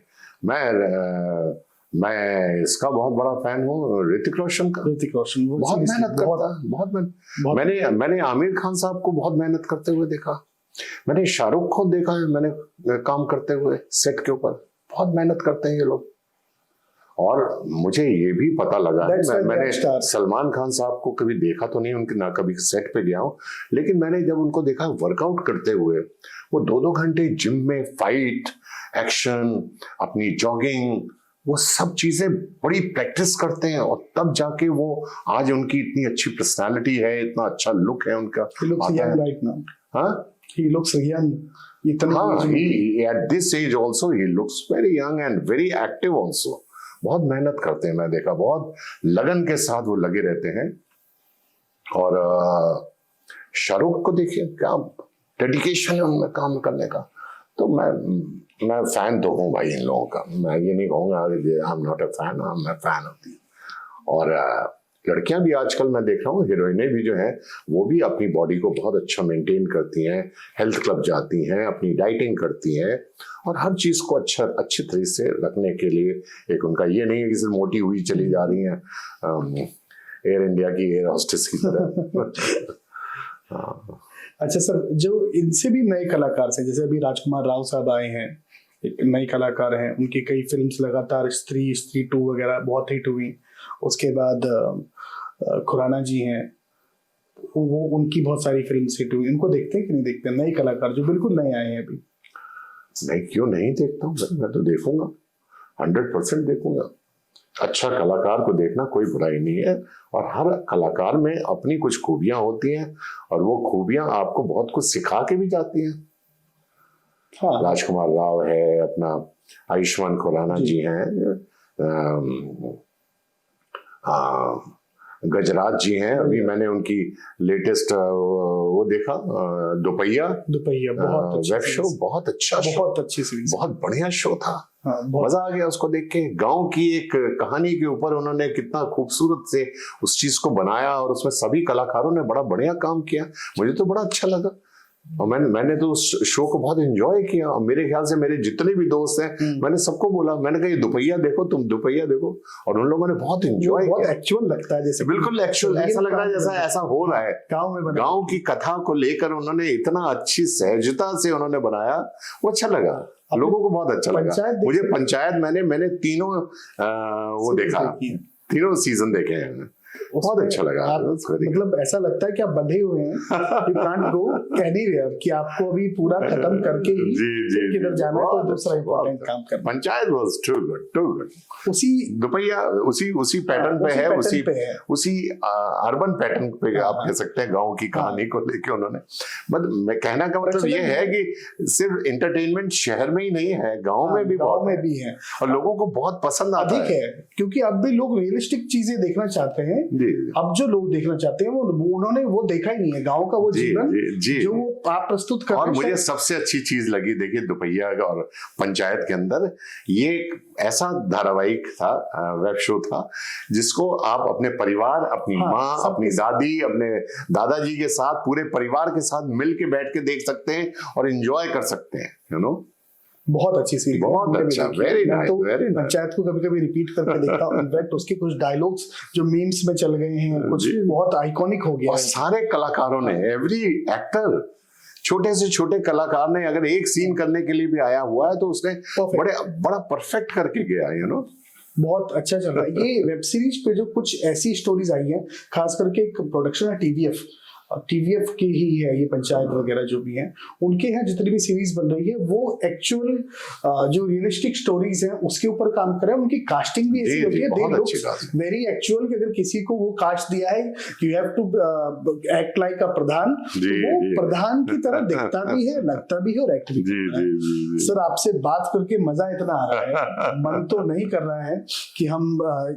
मैं इसका बहुत बड़ा फैन हूँ, ऋतिक रोशन का। ऋतिक रोशन बहुत मेहनत करता है, बहुत मेहनत। मैंने आमिर खान साहब को बहुत मेहनत करते हुए देखा, मैंने शाहरुख को देखा है, मैंने काम करते हुए सेट के ऊपर, बहुत मेहनत करते हैं ये लोग। और मुझे ये भी पता लगा है, मैंने सलमान खान साहब को कभी देखा तो नहीं, उनके ना कभी सेट पे गया हूं, लेकिन मैंने जब उनको देखा वर्कआउट करते हुए, वो 2-2 घंटे जिम में फाइट, एक्शन, अपनी जॉगिंग, वो सब चीजें बड़ी प्रैक्टिस करते हैं, और तब जाके वो आज उनकी इतनी अच्छी पर्सनालिटी है, इतना अच्छा लुक है उनका। He looks young. At this age also he looks very young and very active also. बहुत मेहनत करते हैं, मैं देखा, बहुत लगन के साथ वो लगे रहते हैं। और शाहरुख को देखिए, क्या डेडिकेशन है उनमें काम करने का। तो मैं फैन तो हूँ भाई इन लोगों का, मैं ये नहीं कहूँगा I am not a fan, मैं फैन होती हूँ। और लड़कियां भी आजकल मैं देख रहा हूँ, हीरोइनें भी जो हैं वो भी अपनी बॉडी को बहुत अच्छा मेंटेन करती हैं, हेल्थ क्लब जाती हैं, अपनी डाइटिंग करती हैं, और हर चीज को अच्छी तरह से रखने के लिए एक उनका ये नहीं है कि सिर्फ मोटी हुई चली जा रही हैं एयर इंडिया की एयर होस्टेस की तरह। अच्छा सर, जो इनसे भी नए कलाकार से, जैसे अभी राजकुमार राव साहब आए हैं, एक नए कलाकार हैं, उनकी कई फिल्म्स लगातार, स्त्री 2 वगैरह बहुत हिट हुई। उसके बाद खुराना जी हैं, वो उनकी बहुत सारी फिल्म हिट हुई। इनको देखते हैं कि नहीं देखते? नए कलाकार जो बिल्कुल नए आए हैं अभी। नहीं, क्यों नहीं देखता हूँ, मैं तो देखूंगा, 100% देखूंगा। अच्छा कलाकार को देखना कोई बुराई नहीं है, और हर कलाकार में अपनी कुछ खूबियां होती हैं, और वो खूबियां आपको बहुत कुछ सिखा के भी जाती हैं। हाँ। राजकुमार राव है, अपना आयुष्मान खुराना जी हैं, गजराज जी हैं। अभी मैंने उनकी लेटेस्ट वो देखा, दुपहिया वेब शो, बहुत अच्छा, बहुत अच्छी सीरीज, बहुत बढ़िया शो था। मजा आ गया उसको देख के। गांव की एक कहानी के ऊपर उन्होंने कितना खूबसूरत से उस चीज को बनाया, और उसमें सभी कलाकारों ने बड़ा बढ़िया काम किया, मुझे तो बड़ा अच्छा लगा। और मैंने तो उस शो को बहुत एंजॉय किया, और मेरे ख्याल से मेरे जितने भी दोस्त हैं, मैंने सबको बोला, मैंने कहा ये दुपहिया देखो, तुम दुपहिया देखो, और उन लोगों ने बहुत एंजॉय किया। बहुत एक्चुअल लगता है, जैसे बिल्कुल एक्चुअल, ऐसा लग रहा है जैसा ऐसा हो रहा है गांव में। गांव की कथा को लेकर उन्होंने इतना अच्छी सहजता से उन्होंने बनाया, वो अच्छा लगा, लोगों को बहुत अच्छा लगा। मुझे पंचायत, मैंने तीनों वो देखा, तीनों सीजन देखे हैं, बहुत अच्छा लगा। मतलब ऐसा लगता है कि आप बंधे हुए हैं, you can't go anywhere, कि आपको अभी पूरा खत्म करके ही किधर जाना है, कोई दूसरा इम्पोर्टेंट काम करना। Panchayat was too good. उसी दुपहिया उसी पैटर्न पे है, उसी अर्बन पैटर्न पे आप कह सकते हैं। गांव की कहानी को लेके उन्होंने, मतलब मैं कहना का मतलब ये है कि सिर्फ एंटरटेनमेंट शहर में ही नहीं है, गाँव में भी है, और लोगों को बहुत पसंद आता है, क्योंकि अब भी लोग रियलिस्टिक चीजें देखना चाहते हैं। हैं। जी अब जो लोग देखना चाहते हैं वो उन्होंने वो देखा ही नहीं है, गांव का वो जी जीवन जी जो आप प्रस्तुत कर और रहे हैं। मुझे सबसे अच्छी चीज लगी, देखिए दोपहिया और पंचायत के अंदर ये एक ऐसा धारावाहिक था, वेब शो था, जिसको आप अपने परिवार, अपनी हाँ, माँ, सब अपनी दादी, अपने दादाजी के साथ, पूरे परिवार के साथ मिल के बैठ के देख सकते हैं और एंजॉय कर सकते हैं, यू नो। बहुत अच्छी सीरीज है, बहुत मैंने भी अच्छा, देखी है। वेरी मैं नाइस, तो वेरी नाइस। पंचायत को कभी कभी रिपीट करके देखता हूँ। इनफैक्ट उसके कुछ डायलॉग्स जो मीम्स में चल गए हैं, कुछ जी। बहुत आइकॉनिक हो गया और है। सारे कलाकारों ने, एवरी एक्टर, छोटे से छोटे कलाकार ने अगर एक सीन करने के लिए भी आया हुआ है तो उसने Perfect। बड़ा परफेक्ट करके गया, यू नो। बहुत अच्छा चल रहा है ये वेब सीरीज पे। जो कुछ ऐसी स्टोरीज आई हैं, खास करके एक प्रोडक्शन है टीवीएफ की ही है ये, पंचायत वगैरह जो भी हैं उनके यहाँ जितनी भी सीरीज बन रही है वो एक्चुअल जो रियलिस्टिक स्टोरीज हैं उसके ऊपर काम कर रहे हैं। उनकी कास्टिंग भी ऐसी होती है, दे लुक्स वेरी एक्चुअल, कि अगर किसी को वो कास्ट दिया है you have to act like a pradhan, तो वो प्रधान की तरह दिखता भी है, लगता भी है और एक्ट भी करता है। सर आपसे बात करके मजा इतना आ रहा है, मन तो नहीं कर रहा है कि हम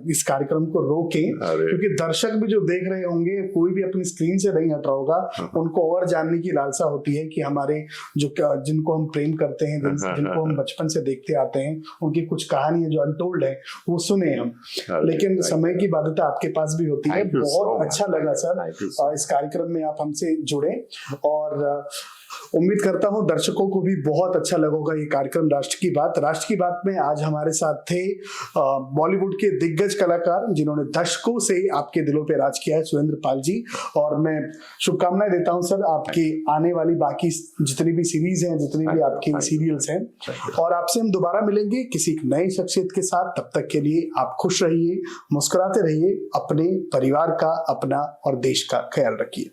इस कार्यक्रम को रोकें, क्योंकि दर्शक भी जो देख रहे होंगे, कोई भी अपनी स्क्रीन से नहीं हट रहा होगा, उनको और जानने की लालसा होती है कि हमारे जो जिनको हम प्रेम करते हैं, जिनको हम बचपन से देखते आते हैं, उनकी कुछ कहानियां जो अनटोल्ड है वो सुने हम। लेकिन समय की बाध्यता आपके पास भी होती है। बहुत अच्छा लगा सर इस कार्यक्रम में आप हमसे जुड़े, और उम्मीद करता हूं दर्शकों को भी बहुत अच्छा लगेगा ये कार्यक्रम राष्ट्र की बात। राष्ट्र की बात में आज हमारे साथ थे बॉलीवुड के दिग्गज कलाकार जिन्होंने दशकों से आपके दिलों पे राज किया है, सुरेंद्र पाल जी। और मैं शुभकामनाएं देता हूं सर आपकी आने वाली बाकी जितनी भी सीरीज हैं, जितनी भी आपकी सीरियल्स हैं, और आपसे हम दोबारा मिलेंगे किसी नई शख्सियत के साथ। तब तक के लिए आप खुश रहिए, मुस्कुराते रहिए, अपने परिवार का, अपना और देश का ख्याल रखिए।